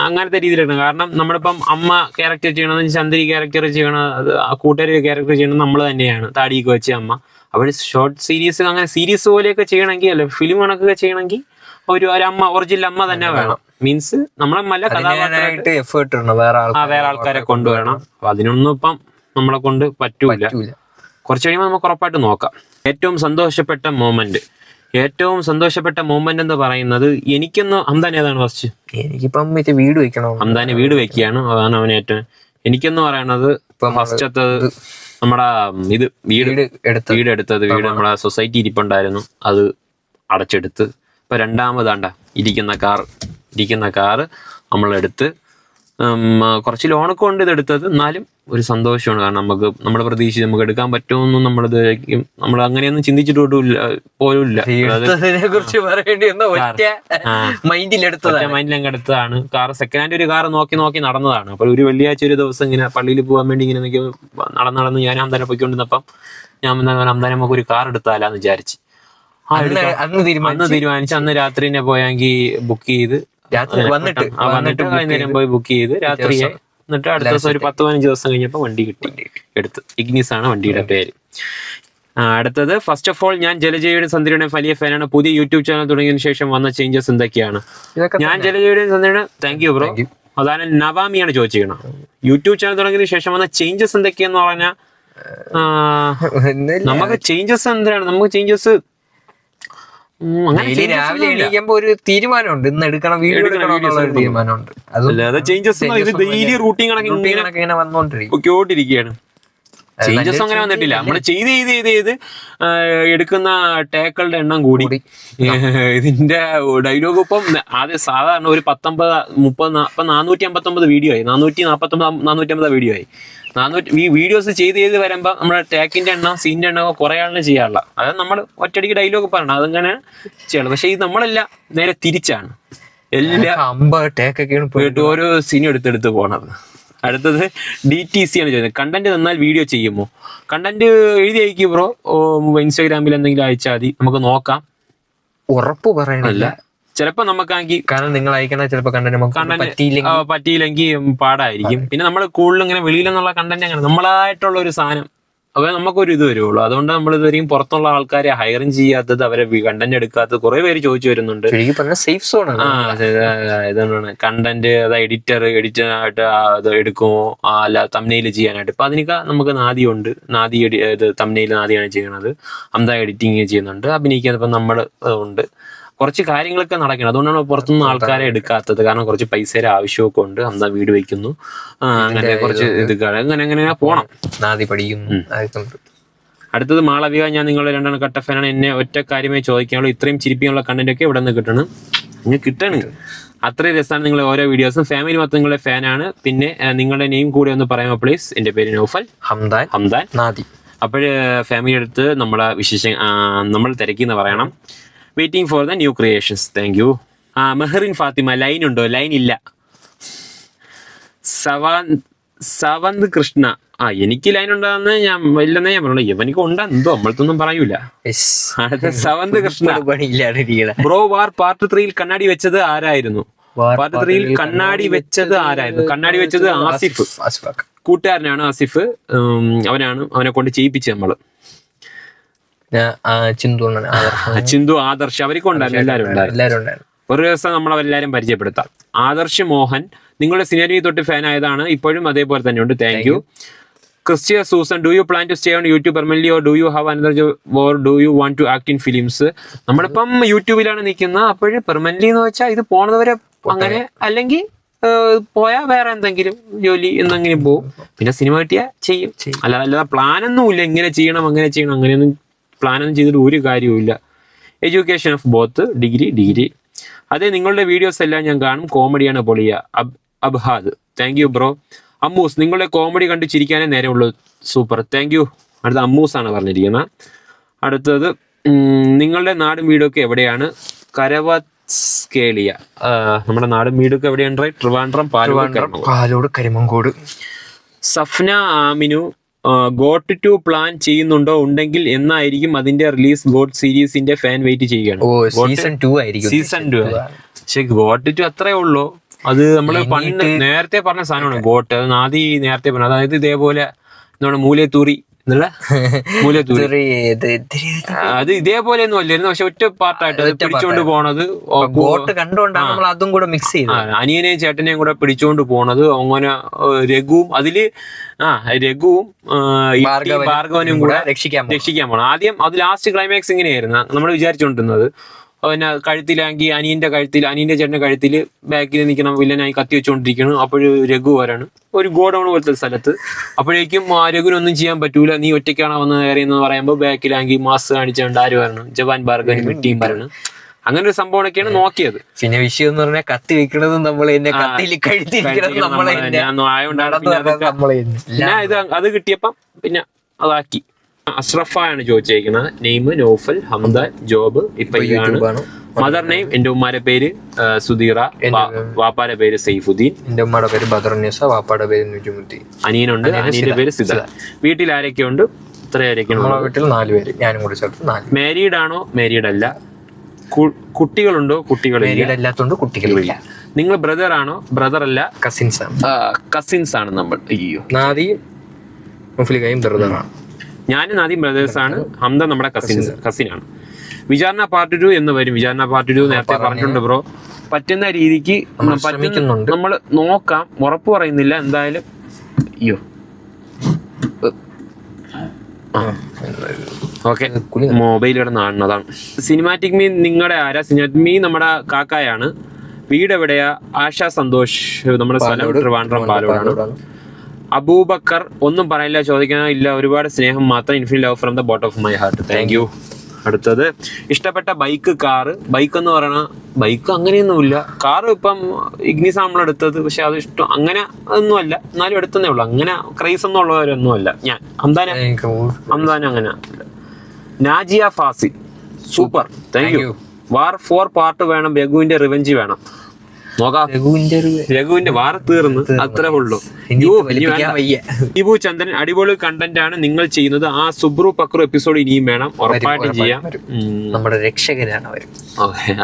[SPEAKER 1] അങ്ങനത്തെ രീതിയിലാണ്. കാരണം നമ്മളിപ്പം അമ്മ ക്യാരക്ടർ ചെയ്യണമെന്ന്, ചന്ദ്രി ക്യാരക്ടർ ചെയ്യണം, അത് കൂട്ടുകാരി ക്യാരക്ടർ ചെയ്യണം നമ്മൾ തന്നെയാണ്, താടിയൊക്കെ വെച്ച അമ്മ. അപ്പോൾ ഷോർട്ട് സീരീസ് അങ്ങനെ സീരീസ് പോലെയൊക്കെ ചെയ്യണമെങ്കിൽ, അല്ല ഫിലിം കണക്കൊക്കെ ചെയ്യണമെങ്കിൽ ഒരു അമ്മ, ഒറിജിനൽ അമ്മ തന്നെ വേണം. മീൻസ് നമ്മളെ നല്ല കഥാപാത്രമായിട്ട് എഫേർട്ട് ഇടണം, വേറെ ആൾക്കാരെ കൊണ്ടുവരണം. അപ്പൊ അതിനൊന്നും ഇപ്പം നമ്മളെ കൊണ്ട് പറ്റൂല. കുറച്ച് കഴിയുമ്പോൾ നമുക്ക് ഉറപ്പായിട്ട് നോക്കാം. ഏറ്റവും സന്തോഷപ്പെട്ട മൂമെന്റ് എന്ന് പറയുന്നത് എനിക്കൊന്ന് ഹംദാൻ ഏതാണ് ഫസ്റ്റ്? എനിക്കിപ്പം വീട് വെക്കണം. ഹംദാന് വീട് വെക്കുകയാണ്, അതാണ് അവന് ഏറ്റവും. എനിക്കെന്ന് പറയണത് ഇപ്പം ഫസ്റ്റത്തത് നമ്മുടെ വീട് എടുത്തത് നമ്മളെ സൊസൈറ്റി ഇരിപ്പുണ്ടായിരുന്നു, അത് അടച്ചെടുത്ത്. ഇപ്പൊ രണ്ടാമതാണ്ട ഇരിക്കുന്ന കാറ് നമ്മളെടുത്ത്, കുറച്ച് ലോണൊക്കെ ഉണ്ട് ഇതെടുത്തത്. എന്നാലും ഒരു സന്തോഷമാണ്. കാരണം നമ്മളെ പ്രതീക്ഷിച്ച് നമുക്ക് എടുക്കാൻ പറ്റുമെന്നും നമ്മൾ അങ്ങനെയൊന്നും ചിന്തിച്ചിട്ട് പോലും ഇല്ല. മൈൻഡിലങ്ങ് എടുത്തതാണ് കാർ. സെക്കൻഡ് ഹാൻഡ് ഒരു കാർ നോക്കി നടന്നതാണ്. അപ്പൊ ഒരു വെള്ളിയാഴ്ച ഒരു ദിവസം ഇങ്ങനെ പള്ളിയിൽ പോകാൻ വേണ്ടി ഇങ്ങനെ നടന്ന് ഞാൻ അന്താനെ പോയിക്കൊണ്ടിരുന്നപ്പം ഞാൻ അന്താനെ നമുക്ക് ഒരു കാർ എടുത്താലാന്ന് വിചാരിച്ച് അന്ന് തീരുമാനിച്ച് അന്ന് രാത്രി തന്നെ പോയെങ്കിൽ ബുക്ക് ചെയ്ത് വന്നിട്ട് വൈകുന്നേരം പോയി ബുക്ക് ചെയ്ത് രാത്രിയായി. എന്നിട്ട് അടുത്ത ദിവസം ഒരു 10-15 ദിവസം കഴിഞ്ഞപ്പോൾ വണ്ടി കിട്ടി, എടുത്ത്. ഇഗ്നിസ് ആണ് വണ്ടിയുടെ പേര്. അടുത്തത് ഫസ്റ്റ് ഓഫ് ഓൾ ഞാൻ ജലജയുടെയും സന്ധ്യയുടെയും വലിയ ഫാനാണ്. പുതിയ യൂട്യൂബ് ചാനൽ തുടങ്ങിയതിനു ശേഷം വന്ന ചേഞ്ചസ് എന്തൊക്കെയാണ്? ഞാൻ ജലജയുടെയും സന്ധ്യയുടെ താങ്ക് യു ബ്രോ. അതാണ് നവാമിയാണ് ചോദിച്ചിരിക്കണം. യൂട്യൂബ് ചാനൽ തുടങ്ങിയതിനു ശേഷം വന്ന ചേഞ്ചസ് എന്തൊക്കെയാന്ന് പറഞ്ഞാൽ നമുക്ക് ചേഞ്ചസ് എന്താണ്? നമുക്ക് ചേഞ്ചസ്
[SPEAKER 2] രാവിലെ എണീക്കുമ്പോ ഒരു തീരുമാനമുണ്ട്, ഇന്ന് എടുക്കണം, വീഡിയോ എടുക്കണം എന്നുള്ള ഒരു തീരുമാനമുണ്ട്.
[SPEAKER 1] അല്ലാതെ ചേഞ്ചസ് ഡെയിലി റൂട്ടീൻ
[SPEAKER 2] ഇങ്ങനെ വന്നോണ്ടിരിക്കും.
[SPEAKER 1] ചേഞ്ചസ് അങ്ങനെ വന്നിട്ടില്ല. നമ്മൾ ചെയ്ത് എടുക്കുന്ന ടേക്കളുടെ എണ്ണം കൂടി. ഇതിന്റെ ഡയലോഗ് ഇപ്പം ആദ്യം സാധാരണ ഒരു 459 വീഡിയോ ആയി, 450 വീഡിയോ ആയി. ഈ വീഡിയോസ് ചെയ്ത് വരുമ്പോൾ നമ്മുടെ ടേക്കിന്റെ എണ്ണം സീനിന്റെ എണ്ണം കുറെ ആളിനെ ചെയ്യാറില്ല. അത് നമ്മൾ ഒറ്റയടിക്ക് ഡയലോഗ് പറയണം, അതങ്ങനെ ചെയ്യണം. പക്ഷെ ഇത് നമ്മളെല്ലാം നേരെ തിരിച്ചാണ്, എല്ലാം ഓരോ സീനും എടുത്തെടുത്ത് പോണത്. അടുത്തത് DTC ആണ് ചോദിച്ചത്. കണ്ടന്റ് തന്നാൽ വീഡിയോ ചെയ്യുമോ? കണ്ടന്റ് എഴുതി അയക്കും ബ്രോ, ഇൻസ്റ്റാഗ്രാമിൽ എന്തെങ്കിലും അയച്ചാൽ മതി, നമുക്ക് നോക്കാം.
[SPEAKER 2] ഉറപ്പ് പറയണില്ല,
[SPEAKER 1] ചിലപ്പോ നമുക്കാണെങ്കിൽ
[SPEAKER 2] കാരണം നിങ്ങൾ അയക്കണ ചിലപ്പോ കണ്ടന്റ്
[SPEAKER 1] പറ്റിയില്ലെങ്കിൽ പാടായിരിക്കും. പിന്നെ നമ്മൾ കൂടുതൽ ഇങ്ങനെ വെളിയിൽ നിന്നുള്ള കണ്ടന്റ് അങ്ങനെ നമ്മളായിട്ടുള്ള ഒരു സാധനം അപ്പൊ നമുക്കൊരു ഇത് വരുള്ളൂ. അതുകൊണ്ട് നമ്മൾ ഇതുവരെയും പുറത്തുള്ള ആൾക്കാരെ ഹയറിങ് ചെയ്യാത്തത്, അവരെ കണ്ടന്റ് എടുക്കാത്തത് കുറെ പേര് ചോദിച്ചു വരുന്നുണ്ട്.
[SPEAKER 2] സേഫ് സോൺ
[SPEAKER 1] ഇതാണ് കണ്ടന്റ്, എഡിറ്ററായിട്ട് അത് എടുക്കുമോ അല്ല തംബ്നെയിൽ ചെയ്യാനായിട്ട്. ഇപ്പൊ അതിനൊക്കെ നമുക്ക് നാദിയുണ്ട്. നാദി തംബ്നെയിൽ നാദിയാണ് ചെയ്യണത്, അംദ എഡിറ്റിങ് ചെയ്യുന്നുണ്ട്, അഭിനയിക്കാൻ ഇപ്പം നമ്മൾ ഉണ്ട്. കുറച്ച് കാര്യങ്ങളൊക്കെ നടക്കണം. അതുകൊണ്ടാണ് പുറത്തുനിന്ന് ആൾക്കാരെ എടുക്കാത്തത്. കാരണം കുറച്ച് പൈസയുടെ ആവശ്യമൊക്കെ ഉണ്ട്. അന്താ വീട് വെക്കുന്നു, അങ്ങനെ കുറച്ച് ഇത് അങ്ങനെ പോണം.
[SPEAKER 2] നാദി പഠിക്കുന്നു.
[SPEAKER 1] അടുത്തത് മാളവിക, ഞാൻ നിങ്ങളുടെ 2 കട്ട ഫാനാണ്. എന്നെ ഒറ്റ കാര്യമായി ചോദിക്കാനുള്ളൂ, ഇത്രയും ചിരിപ്പിക്കാനുള്ള കണ്ടന്റ് ഒക്കെ ഇവിടെ നിന്ന് കിട്ടണം. ഇങ്ങനെ കിട്ടണം, അത്രയും രസമാണ് നിങ്ങളെ ഓരോ വീഡിയോസും. ഫാമിലി മൊത്തം നിങ്ങളുടെ ഫാനാണ്. പിന്നെ നിങ്ങളുടെ നെയിം കൂടി ഒന്ന് പറയാമോ പ്ലീസ്? എന്റെ പേര് നൗഫൽ ഹംദാൻ
[SPEAKER 2] നാദി.
[SPEAKER 1] അപ്പോഴ് ഫാമിലി അടുത്ത് നമ്മളെ നമ്മൾ തിരക്കിന്ന് പറയണം. Waiting for the new creations. Thank you. Meherin Fathima, line ഉണ്ടോ? ലൈൻ ഇല്ല. സവന്ത് കൃഷ്ണ, എനിക്ക് ലൈൻ ഉണ്ടാകുന്ന ഇല്ലെന്നേ ഞാൻ പറഞ്ഞു. ഇവനിക്ക് ഉണ്ടാകുന്നോ നമ്മളൊന്നും പറയൂല. സവന്ത് കൃഷ്ണ, ബ്രോ വാർ പാർട്ട് 3 കണ്ണാടി വെച്ചത് ആരായിരുന്നു? പാർട്ട് 3 കണ്ണാടി വെച്ചത് ആരായിരുന്നു? കണ്ണാടി വെച്ചത് ആസിഫ്, കൂട്ടുകാരനാണ് ആസിഫ്. അവനെ കൊണ്ട് ചെയ്യിപ്പിച്ച് നമ്മള്. ചിന്തു, ആദർശ്, അവർക്ക് ഉണ്ടായിരുന്നു, എല്ലാവരും ഉണ്ടായിരുന്നു. ഒരു ദിവസം നമ്മൾ അവരെല്ലാരും പരിചയപ്പെടുത്താം. ആദർശ് മോഹൻ, നിങ്ങളുടെ സിനിമയിൽ തൊട്ട് ഫാൻ ആയതാണ്, ഇപ്പോഴും അതേപോലെ തന്നെ ഉണ്ട്. Thank you. Christia Susan, do you plan to stay on YouTube permanently or do you have another job or do you want to act in films? നമ്മളിപ്പം യൂട്യൂബിലാണ് നിൽക്കുന്നത്. അപ്പോഴും പെർമനന്റ്ലി എന്ന് വെച്ചാൽ ഇത് പോണതുവരെ അങ്ങനെ, അല്ലെങ്കിൽ പോയാൽ വേറെ എന്തെങ്കിലും ജോലി എന്തെങ്കിലും പോകും. പിന്നെ സിനിമ കിട്ടിയാൽ ചെയ്യും. അല്ലാതെ പ്ലാനൊന്നുമില്ല, ഇങ്ങനെ ചെയ്യണം അങ്ങനെ ചെയ്യണം, അങ്ങനെയൊന്നും പ്ലാനൊന്നും ചെയ്തിട്ട് ഒരു കാര്യവുമില്ല. Education of both, degree. അതെ, നിങ്ങളുടെ വീഡിയോസ് എല്ലാം ഞാൻ കാണും, കോമഡിയാണ് പൊളിയ. അബ്ഹാദ്, താങ്ക് യു ബ്രോ. അമ്മൂസ്, നിങ്ങളുടെ കോമഡി കണ്ട് ചിരിക്കാനേ നേരമുള്ളൂ, സൂപ്പർ, താങ്ക് യു. അടുത്ത അമ്മൂസ് ആണ് പറഞ്ഞിരിക്കുന്നത്. അടുത്തത്, നിങ്ങളുടെ നാടും വീടൊക്കെ എവിടെയാണ്? കരവസ്കേളിയ, നമ്മുടെ നാടും വീടൊക്കെ എവിടെയാണ്? ട്രിവാൻഡ്രം,
[SPEAKER 2] പാലോട്, കരിമങ്കോട്.
[SPEAKER 1] സഫ്ന ആമിനു, ഗോട്ട് 2 പ്ലാൻ ചെയ്യുന്നുണ്ടോ? ഉണ്ടെങ്കിൽ എന്നായിരിക്കും അതിന്റെ റിലീസ്? ഗോട്ട് സീരീസിന്റെ ഫാൻ വെയിറ്റ് ചെയ്യുകയാണ്.
[SPEAKER 2] സീസൺ 2 ആയിരിക്കും.
[SPEAKER 1] സീസൺ 2. പക്ഷെ ഗോട്ട് 2 അത്രേ ഉള്ളൂ. അത് നമ്മള് പണ്ട് നേരത്തെ പറഞ്ഞ സാധനമാണ് ഗോട്ട്. അത് നാദി നേരത്തെ പറഞ്ഞു. അതായത് ഇതേപോലെ എന്താണ് മൂലത്തൂറി എന്നുള്ള മൂലത്തൂറി, അത് ഇതേപോലെ ഒന്നും അല്ലായിരുന്നു. പക്ഷെ ഒറ്റ പാർട്ടായിട്ട് പിടിച്ചോണ്ട് പോണത്,
[SPEAKER 2] അതും കൂടെ മിക്സ് ചെയ്ത്
[SPEAKER 1] അനിയനെയും ചേട്ടനെയും കൂടെ പിടിച്ചോണ്ട് പോണത്. അങ്ങനെ രഘുവും അതില് രഘുവും ഭാർഗവനും കൂടെ രക്ഷിക്കാൻ പോണം. ആദ്യം അത് ലാസ്റ്റ് ക്ലൈമാക്സ് ഇങ്ങനെയായിരുന്നു നമ്മൾ വിചാരിച്ചോണ്ടിരുന്നത്. പിന്നെ കഴുത്തിലാങ്കിൽ അനിയന്റെ ചേട്ടന്റെ കഴുത്തിൽ ബാക്കിൽ നിൽക്കണം വില്ലനായി കത്തി വെച്ചുകൊണ്ടിരിക്കണം. അപ്പോഴും രഘു വരാണ് ഒരു ഗോഡൌൺ പോലത്തെ സ്ഥലത്ത്. അപ്പോഴേക്കും രഘുവിനൊന്നും ചെയ്യാൻ പറ്റൂല, നീ ഒറ്റയ്ക്കാണോ വന്ന് കയറിയെന്ന് പറയുമ്പോൾ ബാക്കിലാങ്കിൽ മാസ് കാണിച്ചുകൊണ്ട് ആര് വരണം? ജവാൻ ഭാർഗവനും ടീം വരണം. അങ്ങനെ ഒരു സംഭവമൊക്കെയാണ് നോക്കിയത്.
[SPEAKER 2] പിന്നെ വിഷയം എന്ന് പറഞ്ഞാൽ കത്തി വെക്കണത് നമ്മൾ
[SPEAKER 1] അത് കിട്ടിയപ്പം പിന്നെ അതാക്കി. അഷ്റഫാണ് ചോദിച്ചേക്കുന്നത്. നെയിം നൗഫൽ ഹംദാൻ, ജോബ് ഇപ്പൊ ഇതാണ്. മദർ നെയിം, എന്റെ ഉമ്മാരെ പേര് സുധീറ, വാപ്പാടെ പേര് സൈഫുദ്ദീൻ,
[SPEAKER 2] എന്റെ ഉമ്മയുടെ പേര് ബദറുന്നീസ, വാപ്പാടെ പേര് നുജുമുദ്ദീൻ.
[SPEAKER 1] അനിയനുണ്ട്, അനിയന്റെ പേര് സിദ്ധാർത്ഥ്. വീട്ടിൽ ആരൊക്കെയുണ്ട്? ഇത്രയാരൊക്കെയാണ്?
[SPEAKER 2] വീട്ടിൽ 4 പേര്, ഞാനും കൂടി ചേർത്ത് 4.
[SPEAKER 1] മാരീഡ് ആണോ? മാരീഡ് അല്ല. കുട്ടികളുണ്ടോ?
[SPEAKER 2] കുട്ടികളില്ലാത്തോണ്ട് കുട്ടികളില്ല.
[SPEAKER 1] നിങ്ങൾ ബ്രദർ ആണോ? ബ്രദർ അല്ല,
[SPEAKER 2] കസിൻസ് ആണ്.
[SPEAKER 1] കസിൻസ് ആണ് നമ്മൾ. അയ്യോ,
[SPEAKER 2] നാദിയും മുഫ്ലിഖയും ബ്രദറാണ്.
[SPEAKER 1] ഞാനും ആദ്യം ബ്രദേഴ്സാണ്, ഹംദ നമ്മുടെ കസിനാണ്. വിചാരണ പാർട്ട് 2 എന്ന് വരും. വിചാരണ പാർട്ട് 2 നേരത്തെ പറഞ്ഞിട്ടുണ്ട് ബ്രോ. പറ്റുന്ന രീതിക്ക് നമ്മൾ നോക്കാം, ഉറപ്പ് പറയുന്നില്ല എന്തായാലും. അയ്യോ ഓക്കെ, മൊബൈൽ കിടന്ന് കാണുന്നതാണ്. സിനിമാറ്റിക് മീൻ നിങ്ങളുടെ ആരാ? സിനിമാറ്റിക് മീൻ നമ്മുടെ കാക്കായാണ്. വീട് എവിടെയാ? ആശാ സന്തോഷ്, നമ്മുടെ സ്ഥലം ട്രിവാൻഡ്രം പാലോടാണ്. അബൂബക്കർ, ഒന്നും പറയാനില്ല, ചോദിക്കാനില്ല, ഒരുപാട് സ്നേഹം മാത്രം. Infinite love from the bottom of my heart. Thank you. അടുത്തത് ഇഷ്ടപ്പെട്ട ബൈക്ക്, കാറ്. ബൈക്ക് എന്ന് പറയണ ബൈക്ക് അങ്ങനെയൊന്നുമില്ല. കാറ് ഇപ്പം ഇഗ്നിസ് നമ്മളെടുത്തത്, പക്ഷെ അത് ഇഷ്ടം അങ്ങനെ ഒന്നുമല്ല, എന്നാലും എടുത്തതേ ഉള്ളു. അങ്ങനെ ക്രൈസ് ഒന്നും ഉള്ളവരൊന്നുമല്ല ഞാൻ. അംദാന അങ്ങനെ. Najiya Fasi, super, thank you. War 4 part വേണം, ബെഗുവിന്റെ റിവെഞ്ച് വേണം. നോക്കാം. രഘുവിന്റെ വാർ തീർന്ന്, അത്രേ ഉള്ളൂ. ഇബു ചന്ദ്രൻ, അടിപൊളി കണ്ടന്റ് ആണ് നിങ്ങൾ ചെയ്യുന്നത്. ആ സുബ്രു പക്രു എപ്പിസോഡ് ഇനിയും വേണം, ഉറപ്പായിട്ടും ചെയ്യാം.
[SPEAKER 2] നമ്മുടെ രക്ഷകനാണ് അവർ.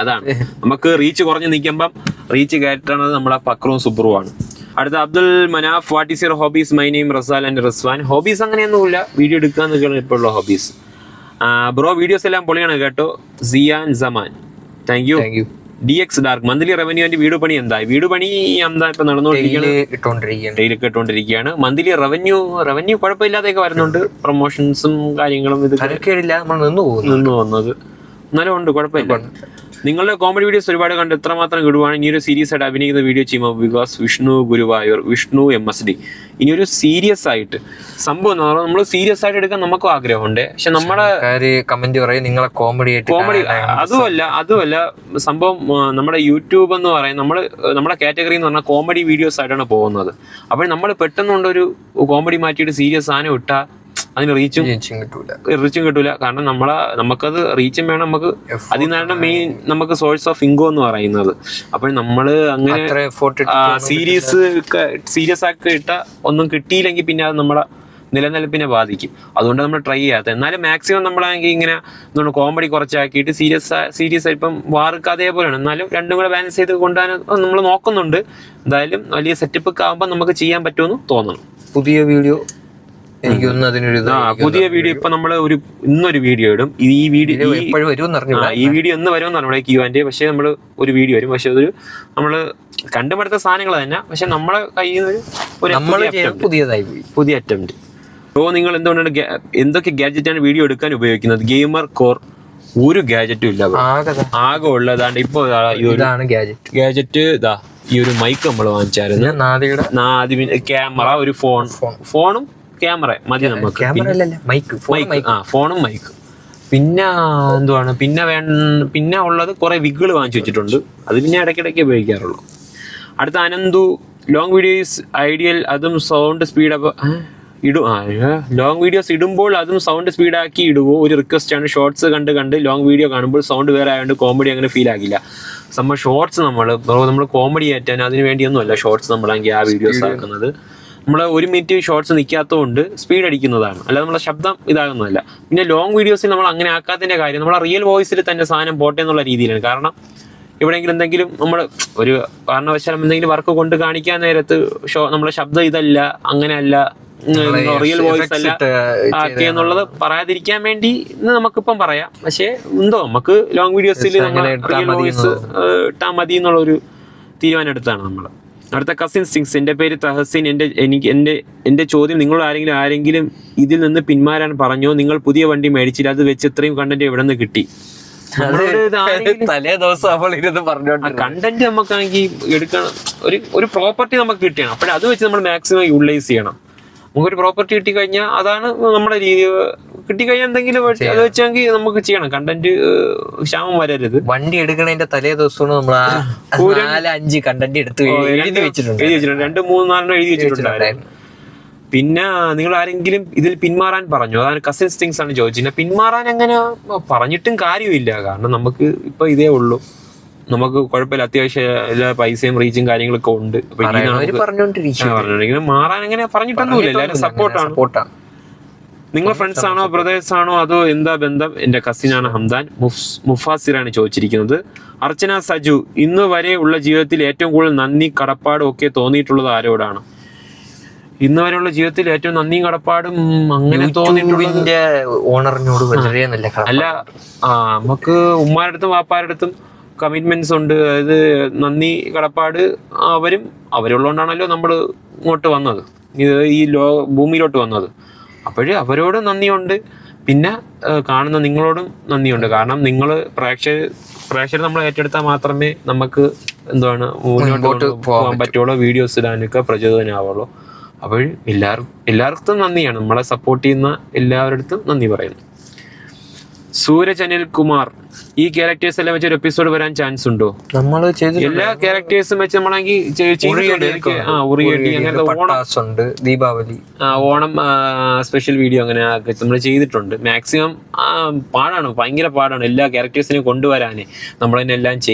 [SPEAKER 1] അതാണ് നമുക്ക് റീച്ച് കുറഞ്ഞ് നിൽക്കുമ്പം റീച്ച് കയറ്റാണത് നമ്മുടെ പക്രുവും സുബ്രുവാണ്. അടുത്ത Abdul Manaf, what is your hobbies? My name Razal and Rizwan. Hobbies അങ്ങനെയൊന്നുമില്ല, വീഡിയോ എടുക്കുക എന്നൊക്കെയാണ് ഇപ്പോൾ ഉള്ള ഹോബീസ്. ബ്രോ വീഡിയോസ് എല്ലാം പൊളിയാണ് കേട്ടോ. Ziyan Zaman, thank you. DX dark, monthly റവന്യൂവിന്റെ വീട് പണി എന്തായി? വീട് പണി എന്താ ഇപ്പൊ നടന്നുകൊണ്ടിരിക്കുകയാണ്. മന്ത്ലി റവന്യൂ കുഴപ്പമില്ലാതെയൊക്കെ വരുന്നുണ്ട്. പ്രൊമോഷൻസും കാര്യങ്ങളും ഇത് നിന്ന് പോകുന്നത് എന്നാലും ഉണ്ട്, കുഴപ്പമില്ല. നിങ്ങളുടെ കോമഡി വീഡിയോസ് ഒരുപാട് കണ്ട് എത്രമാത്രം ഗുരുവാണ്. ഇനിയൊരു സീരിയസ് ആയിട്ട് അഭിനയിക്കുന്ന വീഡിയോ ചെയ്യുമ്പോൾ ബിക്കോസ് വിഷ്ണു ഗുരുവായൂർ, വിഷ്ണു MSD. ഇനിയൊരു സീരിയസ് ആയിട്ട് സംഭവം നമ്മൾ സീരിയസ് ആയിട്ട് എടുക്കാൻ നമുക്കും ആഗ്രഹമുണ്ട്. പക്ഷെ നമ്മുടെ
[SPEAKER 2] കമന്റ് പറയും നിങ്ങളെ കോമഡി
[SPEAKER 1] അതുമല്ല സംഭവം. നമ്മുടെ യൂട്യൂബ് എന്ന് പറയും, നമ്മുടെ കാറ്റഗറി എന്ന് പറഞ്ഞാൽ കോമഡി വീഡിയോസ് ആയിട്ടാണ് പോകുന്നത്. അപ്പോൾ നമ്മൾ പെട്ടെന്നുകൊണ്ടൊരു കോമഡി മാറ്റിയിട്ട് സീരിയസ് സാധനം ഇട്ടാൽ അതിന് റീച്ചും കിട്ടൂല. കാരണം നമുക്കത് റീച്ചും വേണം, നമുക്ക് അതിൽ നിന്നാണ് മെയിൻ നമുക്ക് സോഴ്സ് ഓഫ് ഇൻകം എന്ന് പറയുന്നത്. അപ്പോൾ നമ്മൾ അങ്ങനെ സീരിയസ് ആക്കി ഇട്ട ഒന്നും കിട്ടിയില്ലെങ്കിൽ പിന്നെ അത് നമ്മളെ നിലനിൽപ്പിനെ ബാധിക്കും. അതുകൊണ്ട് നമ്മൾ ട്രൈ ചെയ്യാത്ത. എന്നാലും മാക്സിമം നമ്മളാണെങ്കിൽ ഇങ്ങനെ കോമഡി കുറച്ചാക്കിയിട്ട് സീരിയസ് ഇപ്പം വാർക്ക് അതേപോലെയാണ്. എന്നാലും രണ്ടും കൂടെ ബാലൻസ് ചെയ്ത് കൊണ്ടുപോകാൻ നമ്മൾ നോക്കുന്നുണ്ട്. എന്തായാലും വലിയ സെറ്റപ്പ് ഒക്കെ ആകുമ്പോൾ നമുക്ക് ചെയ്യാൻ പറ്റുമെന്ന് തോന്നണം.
[SPEAKER 2] പുതിയ വീഡിയോ
[SPEAKER 1] ഇപ്പൊ നമ്മള് ഇന്നൊരു വീഡിയോ ഇടും. ഈ വീഡിയോ എന്ന് വരുമെന്ന് പറഞ്ഞ Q&A. പക്ഷെ നമ്മള് ഒരു വീഡിയോ വരും. പക്ഷെ അതൊരു നമ്മള് കണ്ടുപടുത്ത സാധനങ്ങൾ തന്നെ, പക്ഷെ നമ്മളെ കയ്യിൽ നിന്ന് പുതിയ അറ്റംപ്റ്റ്. അപ്പോൾ നിങ്ങൾ എന്തൊക്കെ ഗാഡ്ജറ്റാണ് വീഡിയോ എടുക്കാൻ ഉപയോഗിക്കുന്നത്? ഗെയിമർ കോർ ഒരു ഗാഡ്ജറ്റും ഇല്ല, ആകെ ഉള്ളതാണ്ട് ഇപ്പൊ ഗാഡ്ജറ്റ് ഇതാ ഈ ഒരു മൈക്ക് നമ്മൾ വാങ്ങിച്ചായിരുന്നു. ക്യാമറ, ഒരു ഫോണും ക്യാമറ മതി നമുക്ക്. ഫോണും മൈക്ക്. പിന്നെ എന്തുവാണ് പിന്നെ ഉള്ളത് കുറെ വിഗുകൾ വാങ്ങിച്ചു വെച്ചിട്ടുണ്ട്. അത് പിന്നെ ഇടയ്ക്കിടയ്ക്ക് ഉപയോഗിക്കാറുള്ളൂ. അടുത്ത അനന്തു, ലോങ് വീഡിയോസ് ഐഡിയൽ, അതും സൗണ്ട് സ്പീഡ് ലോങ് വീഡിയോസ് ഇടുമ്പോൾ അതും സൗണ്ട് സ്പീഡാക്കി ഇടുവോ? ഒരു റിക്വസ്റ്റ് ആണ്. ഷോർട്സ് കണ്ട് ലോങ് വീഡിയോ കാണുമ്പോൾ സൗണ്ട് വേറെ ആയതുകൊണ്ട് കോമഡി അങ്ങനെ ഫീൽ ആകില്ല. ഷോർട്സ് നമ്മൾ കോമഡി ആറ്റാൻ അതിന് വേണ്ടിയൊന്നുമല്ല ഷോർട്സ് നമ്മളാണെങ്കിൽ ആ വീഡിയോസ് ആക്കുന്നത്. നമ്മൾ 1 മിനിറ്റ് ഷോർട്സ് നിൽക്കാത്തതുകൊണ്ട് സ്പീഡ് അടിക്കുന്നതാണ്, അല്ലാതെ നമ്മളെ ശബ്ദം ഇതാകുന്നതല്ല. പിന്നെ ലോങ് വീഡിയോസിൽ നമ്മൾ അങ്ങനെ ആക്കാത്തതിൻ്റെ കാര്യം നമ്മളെ റിയൽ വോയിസിൽ തന്നെ സാധനം പോട്ടെ എന്നുള്ള രീതിയിലാണ്. കാരണം എവിടെയെങ്കിലും എന്തെങ്കിലും നമ്മൾ ഒരു കാരണവശാലും എന്തെങ്കിലും വർക്ക് കൊണ്ട് കാണിക്കാൻ നേരത്ത് നമ്മളെ ശബ്ദം ഇതല്ല, അങ്ങനെയല്ല, റിയൽ വോയിസ് അല്ല എന്നുള്ളത് പറയാതിരിക്കാൻ വേണ്ടി നമുക്കിപ്പം പറയാം. പക്ഷെ നമുക്ക് ലോങ് വീഡിയോസിൽ റിയൽ വോയിസ് ഇട്ടാൽ മതി എന്നുള്ളൊരു തീരുമാനം എടുത്താണ് നമ്മൾ. അടുത്ത കസിൻ സിങ്സ്, എൻ്റെ പേര് തഹസിൻ. എൻ്റെ ചോദ്യം, നിങ്ങൾ ആരെങ്കിലും ഇതിൽ നിന്ന് പിന്മാറാൻ പറഞ്ഞോ? നിങ്ങൾ പുതിയ വണ്ടി മേടിച്ചില്ല, അത് വെച്ച് ഇത്രയും കണ്ടന്റ് എവിടെ നിന്ന് കിട്ടി?
[SPEAKER 2] തലേ ദിവസം
[SPEAKER 1] കണ്ടന്റ് നമുക്കാണെങ്കിൽ എടുക്കണം. ഒരു പ്രോപ്പർട്ടി നമുക്ക് കിട്ടിയാണ്. അപ്പോൾ അത് വെച്ച് നമ്മൾ മാക്സിമം യൂട്ടിലൈസ് ചെയ്യണം. നമുക്കൊരു പ്രോപ്പർട്ടി കിട്ടിക്കഴിഞ്ഞാൽ അതാണ് നമ്മുടെ രീതി. കിട്ടിക്കഴിഞ്ഞാൽ എന്തെങ്കിലും അത് വെച്ചെങ്കിൽ നമുക്ക് ചെയ്യണം. കണ്ടന്റ് ക്ഷാമം വരരുത്.
[SPEAKER 2] വണ്ടി എടുക്കണതിന്റെ തലേ ദിവസമാണ് നമ്മൾ 4-5 കണ്ടന്റ് എഴുതി വെച്ചിട്ടുണ്ട്.
[SPEAKER 1] 2-3-4 എഴുതി വെച്ചിട്ടുണ്ടായിരുന്നു. പിന്നെ നിങ്ങൾ ആരെങ്കിലും ഇതിൽ പിന്മാറാൻ പറഞ്ഞു? അതാണ് കസിൻസ് തിങ്സ് ആണ് ചോദിച്ചത്. പിന്മാറാൻ അങ്ങനെ പറഞ്ഞിട്ടും കാര്യമില്ല. കാരണം നമുക്ക് ഇപ്പൊ ഇതേ ഉള്ളൂ. നമുക്ക് കുഴപ്പമില്ല, അത്യാവശ്യം എല്ലാ പൈസയും റീച്ചും കാര്യങ്ങളൊക്കെ ഉണ്ട്. മാറാൻ അങ്ങനെ പറഞ്ഞിട്ടൊന്നുമില്ല. എല്ലാവരും സപ്പോർട്ടാണ്. നിങ്ങൾ ഫ്രണ്ട്സ് ആണോ ബ്രദേഴ്സ് ആണോ അതോ എന്താ ബന്ധം? എന്റെ കസിനാണ് ഹംദാൻ. മുഫാസിറാണ് ചോദിച്ചിരിക്കുന്നത്. അർച്ചന സജു, ഇന്ന് വരെ ഉള്ള ജീവിതത്തിൽ ഏറ്റവും കൂടുതൽ നന്ദി കടപ്പാടും ഒക്കെ തോന്നിയിട്ടുള്ളത് ആരോടാണ്? ഇന്ന് വരെയുള്ള ജീവിതത്തിൽ ഏറ്റവും നന്ദിയും കടപ്പാടും അങ്ങനെ തോന്നിയിട്ടുള്ളത്
[SPEAKER 2] ഓണറിനോട് വളരെ നല്ല
[SPEAKER 1] അല്ല. നമുക്ക് ഉമ്മാരുടെ അടുത്തും വാപ്പാരുടെ അടുത്തും കമ്മിറ്റ്മെന്റ്സ് ഉണ്ട്. അതായത് നന്ദി കടപ്പാട് അവരുള്ളതുകൊണ്ടാണല്ലോ നമ്മൾ ഇങ്ങോട്ട് വന്നത്, ഈ ഭൂമിയിലോട്ട് വന്നത്. അവരോട് നന്ദിയുണ്ട്. പിന്നെ കാണുന്ന നിങ്ങളോടും നന്ദിയുണ്ട്. കാരണം നിങ്ങൾ പ്രേക്ഷകർ നമ്മൾ ഏറ്റെടുത്താൽ മാത്രമേ നമുക്ക് മുന്നോട്ട് പോകാൻ പറ്റുള്ളൂ, വീഡിയോസ് ഇടാനൊക്കെ പ്രചോദനമാവുള്ളൂ. അപ്പോൾ എല്ലാവർക്കും നന്ദിയാണ്. നമ്മളെ സപ്പോർട്ട് ചെയ്യുന്ന എല്ലാവരുടെ നന്ദി പറയുന്നു. സൂരജ് അനിൽ കുമാർ, ഈ ക്യാരക്ടേഴ്സ് എല്ലാം വെച്ച് ഒരു എപ്പിസോഡ് വരാൻ ചാൻസ് ഉണ്ടോ?
[SPEAKER 2] നമ്മള്
[SPEAKER 1] എല്ലാ ക്യാരക്ടേഴ്സും വെച്ച് നമ്മളെങ്കിൽ
[SPEAKER 2] ദീപാവലി,
[SPEAKER 1] ഓണം സ്പെഷ്യൽ വീഡിയോ അങ്ങനെ നമ്മൾ ചെയ്തിട്ടുണ്ട്. മാക്സിമം പാടാണ്, ഭയങ്കര പാടാണ് എല്ലാ ക്യാരക്ടേഴ്സിനെയും കൊണ്ടുവരാനേ. നമ്മൾ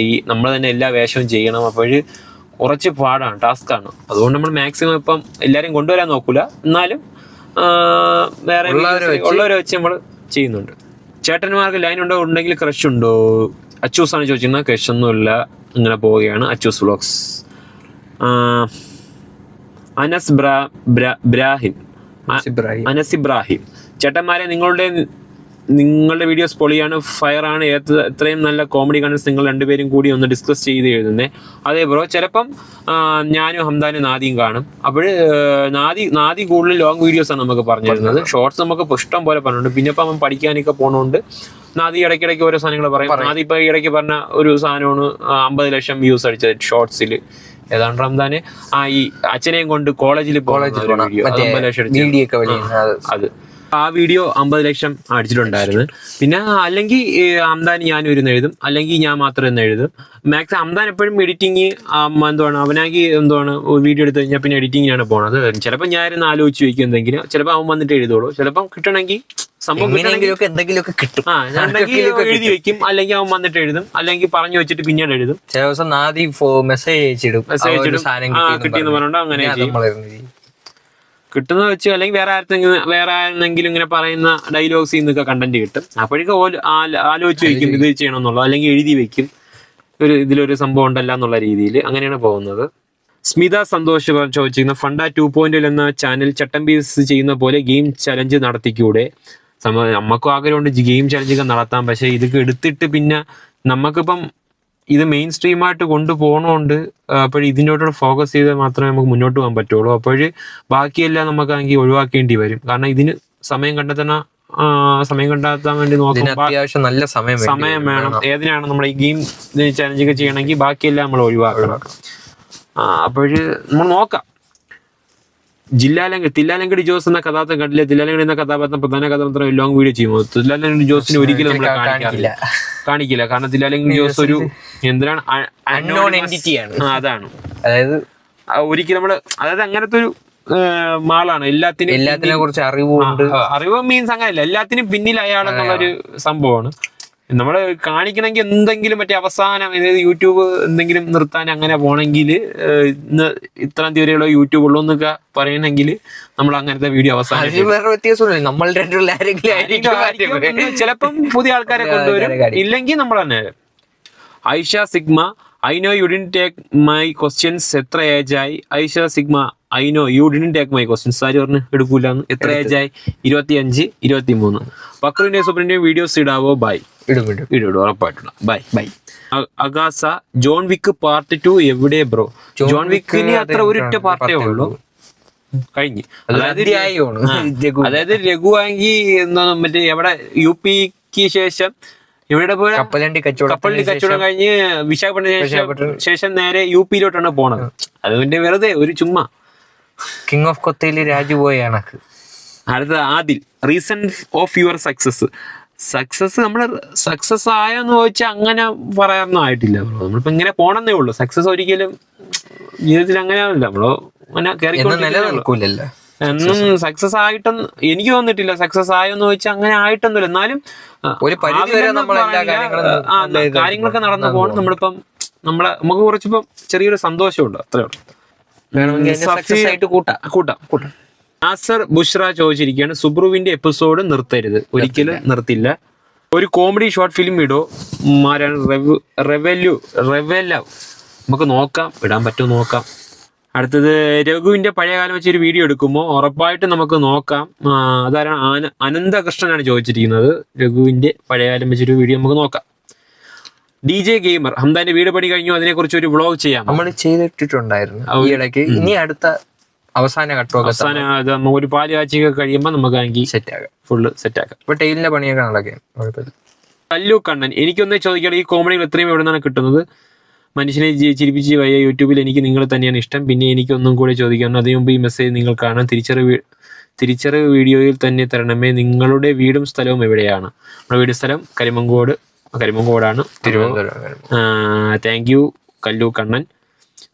[SPEAKER 1] തന്നെ എല്ലാ വേഷവും ചെയ്യണം. അപ്പോൾ കുറച്ച് പാടാണ്, ടാസ്ക്കാണ്. അതുകൊണ്ട് നമ്മൾ മാക്സിമം ഇപ്പം എല്ലാവരെയും കൊണ്ടുവരാൻ നോക്കൂല, എന്നാലും വേറെ ഉള്ളവരെ വെച്ച് നമ്മൾ ചെയ്യുന്നുണ്ട്. ചേട്ടന്മാർക്ക് ലൈൻ ഉണ്ടെങ്കിൽ ക്രഷ് ഉണ്ടോ? അച്ചൂസാണ് ചോദിച്ചിരുന്നത്. ക്രഷ് ഒന്നുമില്ല, ഇങ്ങനെ പോവുകയാണ്. അച്ചൂസ് വ്ലോഗ്സ്. അനസ് ഇബ്രാഹിം, ചേട്ടന്മാരെ നിങ്ങളുടെ വീഡിയോസ് പൊളിയാണ്, ഫയറാണ്. എത്രയും നല്ല കോമഡി കണ്ടൻസ് നിങ്ങൾ രണ്ടുപേരും കൂടി ഒന്ന് ഡിസ്കസ് ചെയ്ത് എഴുതുന്നേ. അതേ ബ്രോ, ചിലപ്പം ഞാനും ഹംദാനും നാദിയും കാണും. അപ്പോൾ നാദി കൂടുതൽ ലോങ് വീഡിയോസ് ആണ് നമുക്ക് പറഞ്ഞു തരുന്നത്. ഷോർട്സ് നമുക്ക് ഇഷ്ടം പോലെ പറഞ്ഞിട്ടുണ്ട്. പിന്നെ ഇപ്പം അവൻ പഠിക്കാനൊക്കെ പോകണോണ്ട് നാദി ഇടയ്ക്കിടയ്ക്ക് ഓരോ സാധനങ്ങൾ പറയും. നാദി ഇപ്പം ഇടയ്ക്ക് പറഞ്ഞ ഒരു സാധനമാണ് 50 ലക്ഷം വ്യൂസ് അടിച്ചത് ഷോർട്സിൽ. ഏതാണ്ട് റംദാന് ഈ അച്ഛനെയും കൊണ്ട് കോളേജിൽ പോകുന്ന വീഡിയോ 50 ലക്ഷം അത് ആ വീഡിയോ 50 ലക്ഷം അടിച്ചിട്ടുണ്ടായിരുന്നു. പിന്നെ അല്ലെങ്കിൽ അംദാൻ ഞാൻ ഇരുന്ന് എഴുതും, അല്ലെങ്കിൽ ഞാൻ മാത്രം എന്ന് എഴുതും. മാക്സിമം അംദാൻ എപ്പോഴും എഡിറ്റിങ് അവനാക്കി വീഡിയോ എടുത്തു കഴിഞ്ഞാൽ പിന്നെ എഡിറ്റിങ്ങിനാണ് പോണത്. ചിലപ്പോൾ ഞാൻ ഇരുന്ന് ആലോചിച്ച് വയ്ക്കും എന്തെങ്കിലും, ചിലപ്പോൾ അവൻ വന്നിട്ട് എഴുതുള്ളൂ. ചിലപ്പം കിട്ടണമെങ്കിൽ സംഭവം
[SPEAKER 2] കിട്ടും,
[SPEAKER 1] എഴുതി വെക്കും, അല്ലെങ്കിൽ അവൻ വന്നിട്ട് എഴുതും, അല്ലെങ്കിൽ പറഞ്ഞു വെച്ചിട്ട് പിന്നീട് എഴുതും.
[SPEAKER 2] ചില ദിവസം മെസ്സേജ് അയച്ചിടും
[SPEAKER 1] കിട്ടിയെന്ന് പറഞ്ഞോണ്ട് അങ്ങനെ കിട്ടുന്ന വെച്ച്, അല്ലെങ്കിൽ വേറെ ആരെങ്കിലും ഇങ്ങനെ പറയുന്ന ഡയലോഗ്സിൽ നിന്നൊക്കെ കണ്ടന്റ് കിട്ടും. അപ്പോഴേക്കും ആലോചിച്ച് വെക്കും ഇത് ചെയ്യണമെന്നുള്ളത്, അല്ലെങ്കിൽ എഴുതി വെക്കും ഇതിലൊരു സംഭവം ഉണ്ടല്ല എന്നുള്ള രീതിയിൽ. അങ്ങനെയാണ് പോകുന്നത്. സ്മിത സന്തോഷ് ചോദിച്ചിരുന്ന ഫണ്ട 2.0 എന്ന ചാനൽ ചട്ടമ്പീസ് ചെയ്യുന്ന പോലെ ഗെയിം ചലഞ്ച് നടത്തിക്കൂടെ? നമുക്കും ആഗ്രഹമുണ്ട് ഗെയിം ചലഞ്ചൊക്കെ നടത്താം. പക്ഷെ ഇതൊക്കെ എടുത്തിട്ട് പിന്നെ നമുക്കിപ്പം ഇത് മെയിൻ സ്ട്രീമായിട്ട് കൊണ്ടുപോകണോണ്ട് അപ്പോൾ ഇതിനോട് ഫോക്കസ് ചെയ്താൽ മാത്രമേ നമുക്ക് മുന്നോട്ട് പോകാൻ പറ്റുള്ളൂ. അപ്പോൾ ബാക്കിയെല്ലാം നമുക്കാണെങ്കിൽ ഒഴിവാക്കേണ്ടി വരും. കാരണം ഇതിന് സമയം കണ്ടെത്താൻ വേണ്ടി നോക്കുമ്പോൾ
[SPEAKER 2] അത്യാവശ്യം നല്ല സമയം വേണം.
[SPEAKER 1] ഏതിനാണ് നമ്മുടെ ഈ ഗെയിം ചലഞ്ചൊക്കെ ചെയ്യണമെങ്കിൽ ബാക്കിയെല്ലാം നമ്മൾ ഒഴിവാക്കണം. അപ്പോൾ നമ്മൾ നോക്കാം. തില്ലാലങ്കടി ജോസ് എന്ന കഥാപാത്രം കണ്ടില്ല. തില്ലാലങ്കടി എന്ന കഥാപാത്രം പ്രധാന കഥാപാത്രം ലോങ് വീഡിയോ ചെയ്യുമ്പോൾ തില്ലാലങ്കടി ജോസിന് ഒരിക്കലും നമ്മൾ കാണിക്കില്ല. കാരണം തില്ലാലങ്കടി ജോസ് ഒരു എന്തിനാണ്
[SPEAKER 2] അൺനോൺ എൻറ്റിറ്റി ആണ്.
[SPEAKER 1] അതാണ്, അതായത് ഒരിക്കലും നമ്മള് അങ്ങനത്തെ ഒരു മാളാണ്. എല്ലാത്തിനെ കുറിച്ച് അറിവ് മീൻസ് അങ്ങനെയല്ല, എല്ലാത്തിനും പിന്നിൽ അയാളെന്നുള്ളൊരു സംഭവമാണ്. നമ്മള് കാണിക്കണമെങ്കിൽ എന്തെങ്കിലും മറ്റേ അവസാനം, അതായത് യൂട്യൂബ് എന്തെങ്കിലും നിർത്താൻ അങ്ങനെ പോണെങ്കിൽ ഇന്ന് ഇത്രയും തീവരെയുള്ള യൂട്യൂബ് ഉള്ളൂ എന്നൊക്കെ പറയണമെങ്കിൽ നമ്മൾ അങ്ങനത്തെ വീഡിയോ അവസാനം ചിലപ്പം പുതിയ ആൾക്കാരെ കൊണ്ടുവരും, ഇല്ലെങ്കിൽ നമ്മൾ തന്നെ. Aisha Sigma, I know you didn't take my questions. എത്ര ഏജ് ആയി? Aisha Sigma, I know you didn't take my questions. ആര് പറഞ്ഞു എടുക്കൂലെന്ന്? എത്ര ഏജ് ആയി? 25, 23. ബക്രുവിന്റെ സൂപ്പറിന്റെ വീഡിയോസ് ഇടാവോ? ബൈ. ഇടും ഉറപ്പായിട്ടുള്ള. ബൈ. അഗാസ, ജോൺ വിക്ക് പാർട്ട് 2 എവിടെ ബ്രോ? ജോൺ വിക്കിന് അത്ര ഒരിട്ട പാർട്ടേ ഉള്ളൂ, കഴിഞ്ഞ്. അതായത് രഘു ആങ്കി മറ്റേ എവിടെ UPക്ക് ശേഷം ഇവിടെ പോയി കപ്പലണ്ടി കച്ചവടം കഴിഞ്ഞ് വിശാഖപട്ടണത്തിന് ശേഷം നേരെ UPയിലോട്ടാണ് പോണത്. അതുകൊണ്ട് വെറുതെ ഒരു ചുമ്മാ
[SPEAKER 2] കിങ് ഓഫ് കൊത്തയിൽ രാജു പോയ കണക്ക്.
[SPEAKER 1] അടുത്ത Adil, reason of your success നമ്മൾ സക്സസ് ആയെന്ന് ചോദിച്ചാൽ അങ്ങനെ പറയാനൊന്നും ആയിട്ടില്ല. നമ്മളിപ്പോ ഇങ്ങനെ പോണെന്നേ ഉള്ളൂ. സക്സസ് ഒരിക്കലും ജീവിതത്തിൽ അങ്ങനെയാണല്ലോ, നമ്മള് അങ്ങനെ
[SPEAKER 2] നിലനിൽക്കൂലല്ലോ.
[SPEAKER 1] എന്നും സക്സസ് ആയിട്ടൊന്നും എനിക്ക് തോന്നിട്ടില്ല. സക്സസ് ആയെന്ന് ചോദിച്ചാൽ അങ്ങനെ ആയിട്ടൊന്നുമില്ല. എന്നാലും
[SPEAKER 2] ഒരു പരിധി വരെ
[SPEAKER 1] കാര്യങ്ങളൊക്കെ നടന്നു പോകണം. നമ്മളിപ്പം നമുക്ക് കുറച്ചിപ്പം ചെറിയൊരു സന്തോഷമുണ്ട്, അത്രേ ഉള്ളൂ. കൂട്ടാം. നാസർ ബുഷ്ര ചോദിച്ചിരിക്കുകയാണ്, സുബ്രുവിന്റെ എപ്പിസോഡ് നിർത്തരുത്. ഒരിക്കലും നിർത്തില്ല. ഒരു കോമഡി ഷോർട്ട് ഫിലിം ഇടോ? റെവലവ് നമുക്ക് നോക്കാം, ഇടാൻ പറ്റുമോ നോക്കാം. അടുത്തത് രഘുവിന്റെ പഴയ കാലം വെച്ച് ഒരു വീഡിയോ എടുക്കുമ്പോൾ ഉറപ്പായിട്ടും നമുക്ക് നോക്കാം. അതാരാണ്? അനന്തകൃഷ്ണനാണ് ചോദിച്ചിരിക്കുന്നത്. രഘുവിന്റെ പഴയ കാലം വെച്ചൊരു വീഡിയോ നമുക്ക് നോക്കാം. DJ ഗെയിമർ, ഹംദാന്റെ വീട് പണി കഴിഞ്ഞു, അതിനെ കുറിച്ച് ഒരു വ്ളോഗ് ചെയ്യാം.
[SPEAKER 2] നമ്മൾ ചെയ്തിട്ടുണ്ടായിരുന്നു ഈ ഇടയ്ക്ക്. ഇനി അടുത്ത അവസാന ഘട്ടമൊക്കെ
[SPEAKER 1] ഒരു പാല് കാച്ചിയൊക്കെ കഴിയുമ്പോൾ നമുക്ക്
[SPEAKER 2] സെറ്റ് ആകാം,
[SPEAKER 1] ഫുള്ള് സെറ്റ് ആക്കാം.
[SPEAKER 2] ഇപ്പൊ ടൈലിന്റെ പണിയൊക്കെ നടക്കുകയാണ്, കുഴപ്പമില്ല.
[SPEAKER 1] കല്ലു കണ്ണൻ, എനിക്കൊന്നേ ചോദിക്കണം, ഈ കോമഡികൾ എത്രയും എവിടെ നിന്നാണ് കിട്ടുന്നത്? മനുഷ്യനെ ചിരിപ്പിച്ച് വയ്യ യൂട്യൂബിൽ എനിക്ക് നിങ്ങൾ തന്നെയാണ് ഇഷ്ടം. പിന്നെ എനിക്കൊന്നും കൂടെ ചോദിക്കണം, അതിനു മുമ്പ് ഈ മെസ്സേജ് നിങ്ങൾ കാണാൻ തിരിച്ചറിവ് വീഡിയോയിൽ തന്നെ തരണമേ. നിങ്ങളുടെ വീടും സ്ഥലവും എവിടെയാണ്? നമ്മുടെ വീട് സ്ഥലം കരിമങ്കോടാണ്, Thiruvananthapuram. Thank you Kallu Kannan.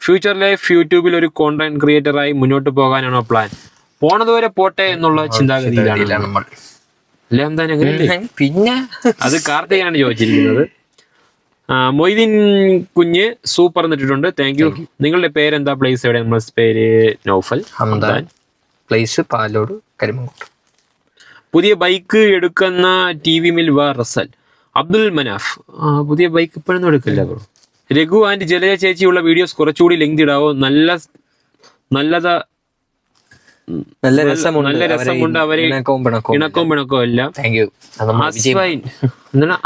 [SPEAKER 1] Future life യൂട്യൂബിൽ ഒരു കോണ്ടന്റ് ക്രിയേറ്ററായി മുന്നോട്ട് പോകാനാണോ പ്ലാൻ? പോണതുവരെ പോട്ടെ എന്നുള്ള ചിന്താഗതിയിലാണ് നമ്മൾ. എല്ലാം തന്നെ അങ്ങനെ.
[SPEAKER 2] പിന്നെ
[SPEAKER 1] അത് കാർത്തികാണ് ചോദിച്ചിരിക്കുന്നത്. മൊയ്തീൻ കുഞ്ഞ് സൂപ്പർ എന്നിട്ടുണ്ട്, താങ്ക് യു. നിങ്ങളുടെ പേരെന്താ? പ്ലേസ് എവിടെ? നമ്മുടെ പേര് നൗഫൽ
[SPEAKER 2] ഹംദാൻ, പ്ലേസ് പാലോട്, കരിമങ്കോട്.
[SPEAKER 1] പുതിയ ബൈക്ക് എടുക്കുന്ന TV മിൽ റസൽ. അബ്ദുൽ മനാഫ്, പുതിയ ബൈക്ക് ഇപ്പോഴൊന്നും എടുക്കില്ല ബ്രോ. രഘു ആൻഡ് ജലജ ചേച്ചിയുള്ള വീഡിയോസ് കുറച്ചുകൂടി ലെങ്ത് ഇടാവോ? നല്ല രസമുണ്ട്. അവരെ ഇണക്കവും പിണക്കവും എല്ലാം.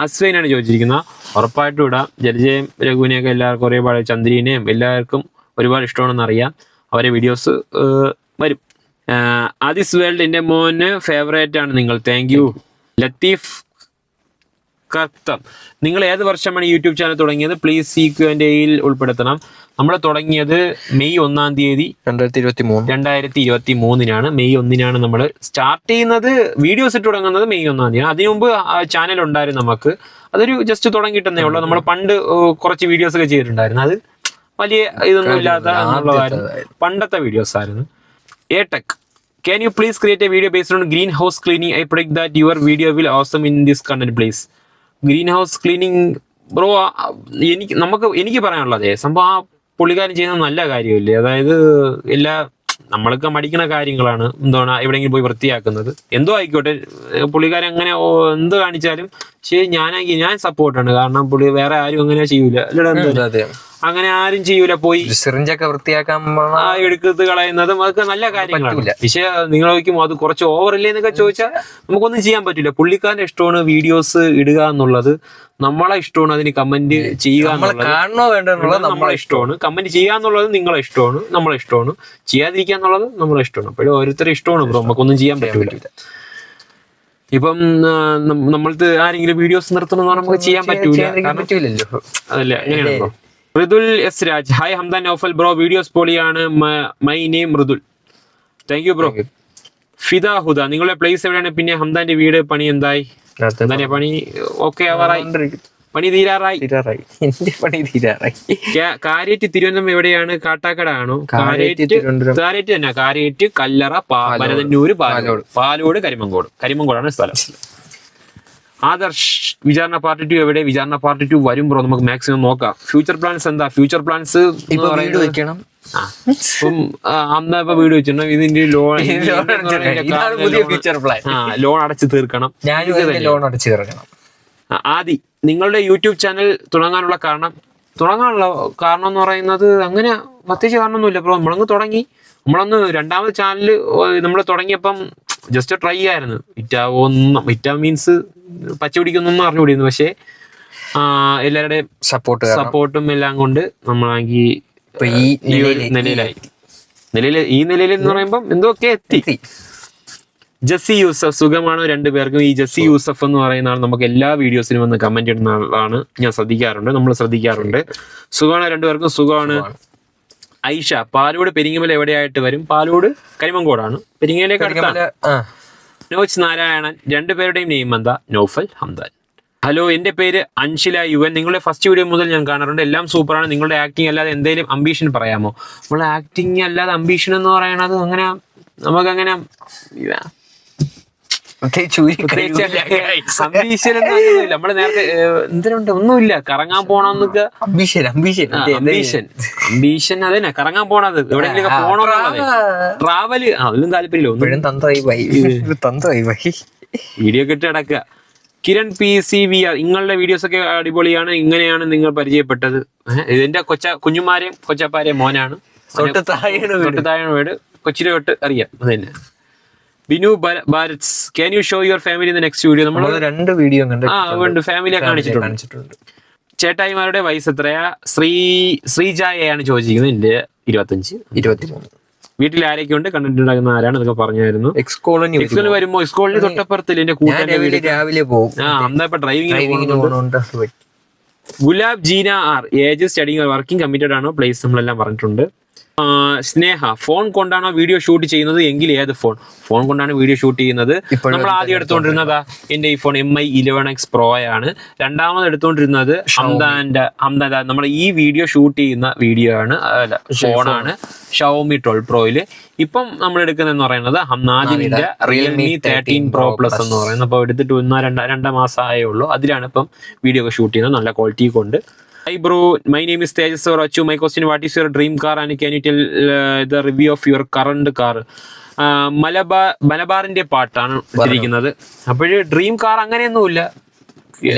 [SPEAKER 1] അസ്വൈനാണ് ചോദിച്ചിരിക്കുന്നത്. ഉറപ്പായിട്ടും ഇടാം. ജലജയും രഘുവിനെയൊക്കെ എല്ലാവർക്കും ഒരുപാട്, ചന്ദ്രീനെയും എല്ലാവർക്കും ഒരുപാട് ഇഷ്ടമാണെന്ന് അറിയാം. അവരെ വീഡിയോസ് വരും. ആദിസ് വേൾഡ്, എൻ്റെ മോന് ഫേവറേറ്റ് ആണ് നിങ്ങൾ, താങ്ക് യു. ലത്തീഫ് കർത്തം, നിങ്ങൾ ഏത് വർഷമാണ് യൂട്യൂബ് ചാനൽ തുടങ്ങിയത്? പ്ലീസ് Q&Aയിൽ ഉൾപ്പെടുത്തണം. നമ്മൾ തുടങ്ങിയത് മെയ് 1 തീയതി 2023 മെയ് 1 നമ്മൾ സ്റ്റാർട്ട് ചെയ്യുന്നത്. വീഡിയോസ് ഇട്ട് തുടങ്ങുന്നത് മെയ് 1 തീയതി. അതിനു മുമ്പ് ചാനൽ ഉണ്ടായിരുന്നു നമുക്ക്. അതൊരു ജസ്റ്റ് തുടങ്ങിയിട്ടെന്നേ ഉള്ളൂ. നമ്മൾ പണ്ട് കുറച്ച് വീഡിയോസ് ഒക്കെ ചെയ്തിട്ടുണ്ടായിരുന്നു. അത് വലിയ ഇതൊന്നും ഇല്ലാത്ത പണ്ടത്തെ വീഡിയോസ് ആയിരുന്നു. Tech, can you please create a video based on greenhouse cleaning? I predict that your video will awesome in this content, please. Greenhouse cleaning bro, എനിക്ക് പറയാനുള്ളത് സംഭവം ആ പുള്ളിക്കാരൻ ചെയ്യുന്നത് നല്ല കാര്യമില്ലേ. അതായത് നമ്മളൊക്കെ മടിക്കുന്ന കാര്യങ്ങളാണ്. എന്താണ് എവിടെയെങ്കിലും പോയി വൃത്തിയാക്കുന്നത്, എന്തോ ആയിക്കോട്ടെ. പുള്ളിക്കാരൻ അങ്ങനെ എന്ത് കാണിച്ചാലും ശരി, ഞാൻ സപ്പോർട്ടാണ്. കാരണം പുള്ളി വേറെ ആരും അങ്ങനെ ചെയ്യൂല. അങ്ങനെ ആരും ചെയ്യൂല. പോയി
[SPEAKER 2] സിറിഞ്ചൊക്കെ വൃത്തിയാക്കാൻ
[SPEAKER 1] എടുക്കത്ത് കളയുന്നതും അതൊക്കെ നല്ല കാര്യങ്ങളാണ്. പക്ഷെ നിങ്ങൾ ചോദിക്കുമ്പോൾ അത് കുറച്ച് ഓവറില്ലേ എന്നൊക്കെ ചോദിച്ചാൽ നമുക്കൊന്നും ചെയ്യാൻ പറ്റില്ല. പുള്ളിക്കാരന്റെ ഇഷ്ടമാണ് വീഡിയോസ് ഇടുക എന്നുള്ളത്, നമ്മളെ ഇഷ്ടമാണ്. അതിന് കമന്റ് ചെയ്യുക എന്നുള്ളത് നമ്മളെ ഇഷ്ടമാണ്. കമന്റ് ചെയ്യുക എന്നുള്ളത് നിങ്ങളെ ഇഷ്ടമാണ്, നമ്മളെ ഇഷ്ടമാണ്. ചെയ്യാതിരിക്കുക എന്നുള്ളത് നമ്മളെ ഇഷ്ടമാണ്. അപ്പോഴും ഓരോരുത്തരുടെ ഇഷ്ടമാണ് ബ്രോ, നമുക്കൊന്നും ചെയ്യാൻ പറ്റില്ല. ഇപ്പം നമ്മൾക്ക് ആരെങ്കിലും വീഡിയോസ് നിർത്തണമെന്ന് നമുക്ക് ചെയ്യാൻ പറ്റൂലല്ലോ. അതല്ലേ, അങ്ങനെയാണല്ലോ. Mridul S Raj, hi Hamdan Naufal bro, videos പൊളിയാണ്. My name Mridul, thank you bro. Fida Huda, നിങ്ങളുടെ പ്ലേസ് എവിടെയാണ്? പിന്നെ ഹംദാന്റെ വീട് പണി എന്തായി? പണി ഓക്കെ ആവാറായി, പണി തീരാറായി. കാര്യേറ്റ് തിരുവനന്തപുരം എവിടെയാണ്? കാട്ടാക്കട ആണോ? കാര്യേറ്റ് തന്നെ. കാര്യേറ്റ്, കല്ലറ, ഭരതന്നൂര്, പാലോട്, കരിമങ്കോടാണ് സ്ഥലം. ആദർശ്, വിചാരണ പാർട്ട് 2 എവിടെ? വിചാരണ പാർട്ട് 2 വരും ബ്രോ, നമുക്ക് മാക്സിമം നോക്കാം. ഫ്യൂച്ചർ പ്ലാൻസ് എന്താ? ഫ്യൂച്ചർ പ്ലാൻസ്
[SPEAKER 2] വീട് വെക്കണം.
[SPEAKER 1] ഇപ്പം അന്ന് ഇപ്പൊ വീട് വെച്ചിട്ടുണ്ട്. ഇതിന്റെ ലോൺ അടച്ചു തീർക്കണം. ആദി, നിങ്ങളുടെ യൂട്യൂബ് ചാനൽ തുടങ്ങാനുള്ള കാരണം എന്ന് പറയുന്നത് അങ്ങനെ പ്രത്യേകിച്ച് കാരണമൊന്നുമില്ല ബ്രോ. നമ്മളങ്ങ് തുടങ്ങി. നമ്മളന്ന് രണ്ടാമത് ചാനല് നമ്മൾ തുടങ്ങിയപ്പം ജസ്റ്റ് ട്രൈ ആയിരുന്നു. ഇറ്റ മീൻസ് പച്ച പിടിക്കൊന്നും അറിഞ്ഞുകൂടിയിരുന്നു. പക്ഷെ എല്ലാവരുടെയും സപ്പോർട്ടും എല്ലാം കൊണ്ട് നമ്മളാണെങ്കിൽ ഈ നിലയിൽ എന്ന് പറയുമ്പം എന്തൊക്കെ എത്തി. ജസ്സി യൂസഫ്, സുഖമാണോ രണ്ടുപേർക്കും? ഈ ജസ്സി യൂസഫ് എന്ന് പറയുന്ന ആൾ നമുക്ക് എല്ലാ വീഡിയോസിലും വന്ന് കമന്റ് ഇടുന്ന ആളാണ്. നമ്മൾ ശ്രദ്ധിക്കാറുണ്ട്. സുഖമാണ് രണ്ടുപേർക്കും? സുഖമാണ്. ഐഷ, പാലോട് പെരിങ്ങമല എവിടെയായിട്ട് വരും? പാലോട് കരിമങ്കോടാണ്, പെരിങ്ങമലയൊക്കെ അടുത്താണ്. നോച്ച് നാരായണൻ, രണ്ടുപേരുടെയും നെയിം എന്താ? നൗഫൽ, ഹംദാൻ. ഹലോ, എൻ്റെ പേര് അൻഷില യുവൻ. നിങ്ങളുടെ ഫസ്റ്റ് വീഡിയോ മുതൽ ഞാൻ കാണാറുണ്ട്, എല്ലാം സൂപ്പറാണ്. നിങ്ങളുടെ ആക്ടിങ് അല്ലാതെ എന്തെങ്കിലും അംബീഷൻ പറയാമോ? നമ്മളെ ആക്ടിങ് അല്ലാതെ അംബീഷൻ എന്ന് പറയണത് അങ്ങനെ നമുക്കങ്ങനെ അംബീഷൻ ഒന്നും നമ്മള് നേരത്തെ എന്തിനുണ്ട്, ഒന്നുമില്ല. കറങ്ങാൻ പോണമെന്നൊക്കെ അംബീഷൻ അതന്നെ, കറങ്ങാൻ പോണത്, എവിടെയെങ്കിലും പോണെന്നുള്ളത്, ട്രാവല്, അതിലും താല്പര്യമില്ല. വീഡിയോ ഒക്കെ ഇട്ട് കിടക്കുക. കിരൺ PCVR, നിങ്ങളുടെ വീഡിയോസ് ഒക്കെ അടിപൊളിയാണ്. ഇങ്ങനെയാണ് നിങ്ങൾ പരിചയപ്പെട്ടത്? ഇതിന്റെ കുഞ്ഞുമാരെയും കൊച്ചപ്പാരെയും മോനാണ്.
[SPEAKER 2] തൊട്ട് താഴെയാണ്
[SPEAKER 1] വീട്, കൊച്ചിയിലെ തൊട്ട് അറിയാം. അത് തന്നെ. ബിനു ഭാരത്സ്, can you show your family in the next video? നമ്മൾ
[SPEAKER 2] 2 വീഡിയോ
[SPEAKER 1] ഫാമിലിയെ കാണിച്ചിട്ടുണ്ട്. ചേട്ടായിമാരുടെ വയസ്സ് എത്രയാ? ശ്രീജായാണ് ചോദിച്ചിരിക്കുന്നത്. എന്റെ 25-23. വീട്ടിൽ ആരൊക്കെ ഉണ്ട്, കണ്ടന്റ് ഉണ്ടാക്കുന്ന ആരാണ്, അതൊക്കെ പറഞ്ഞായിരുന്നു. എക്സ്കോളനി വരുമ്പോ എക്സ്കോളനി തൊട്ടപ്പുറത്തില്ല എന്റെ കൂട്ടുകാരുടെ വീട്.
[SPEAKER 2] രാവിലെ പോകും.
[SPEAKER 1] അന്നാ ഇപ്പൊ driving. Gulab Jeena R, age studying working committed ആണോ? പ്ലേസ് നമ്മളെല്ലാം പറഞ്ഞിട്ടുണ്ട്. സ്നേഹ, ഫോൺ കൊണ്ടാണോ വീഡിയോ ഷൂട്ട് ചെയ്യുന്നത്? എങ്കിൽ ഏത് ഫോൺ കൊണ്ടാണ് വീഡിയോ ഷൂട്ട് ചെയ്യുന്നത്? നമ്മൾ ആദ്യം എടുത്തുകൊണ്ടിരുന്നതാ എന്റെ ഈ ഫോൺ MI 11X Pro ആണ്. രണ്ടാമത് എടുത്തുകൊണ്ടിരുന്നത് ഹംദാന്റെ നമ്മൾ ഈ വീഡിയോ ഷൂട്ട് ചെയ്യുന്ന വീഡിയോ ആണ്, അല്ല ഫോണാണ്, ഷവോമി 12 Proയില്. ഇപ്പം നമ്മൾ എടുക്കുന്നതെന്ന് പറയുന്നത് നാദിന്റെ റിയൽമി 13 Pro Plus എന്ന് പറയുന്നത്. അപ്പോൾ എടുത്തിട്ട് 1-2 മാസം ആയേ ഉള്ളൂ. അതിലാണ് ഇപ്പം വീഡിയോ ഒക്കെ ഷൂട്ട് ചെയ്യുന്നത്, നല്ല ക്വാളിറ്റി കൊണ്ട്. Hi bro, my name is Tejas Rachu. My question: what is your dream car and can you tell the review of your current car? മലബാറിന്റെ പാട്ടാണ് ഇരിക്കുന്നത്. അപ്പോഴ് ഡ്രീം കാർ അങ്ങനെയൊന്നുമില്ല.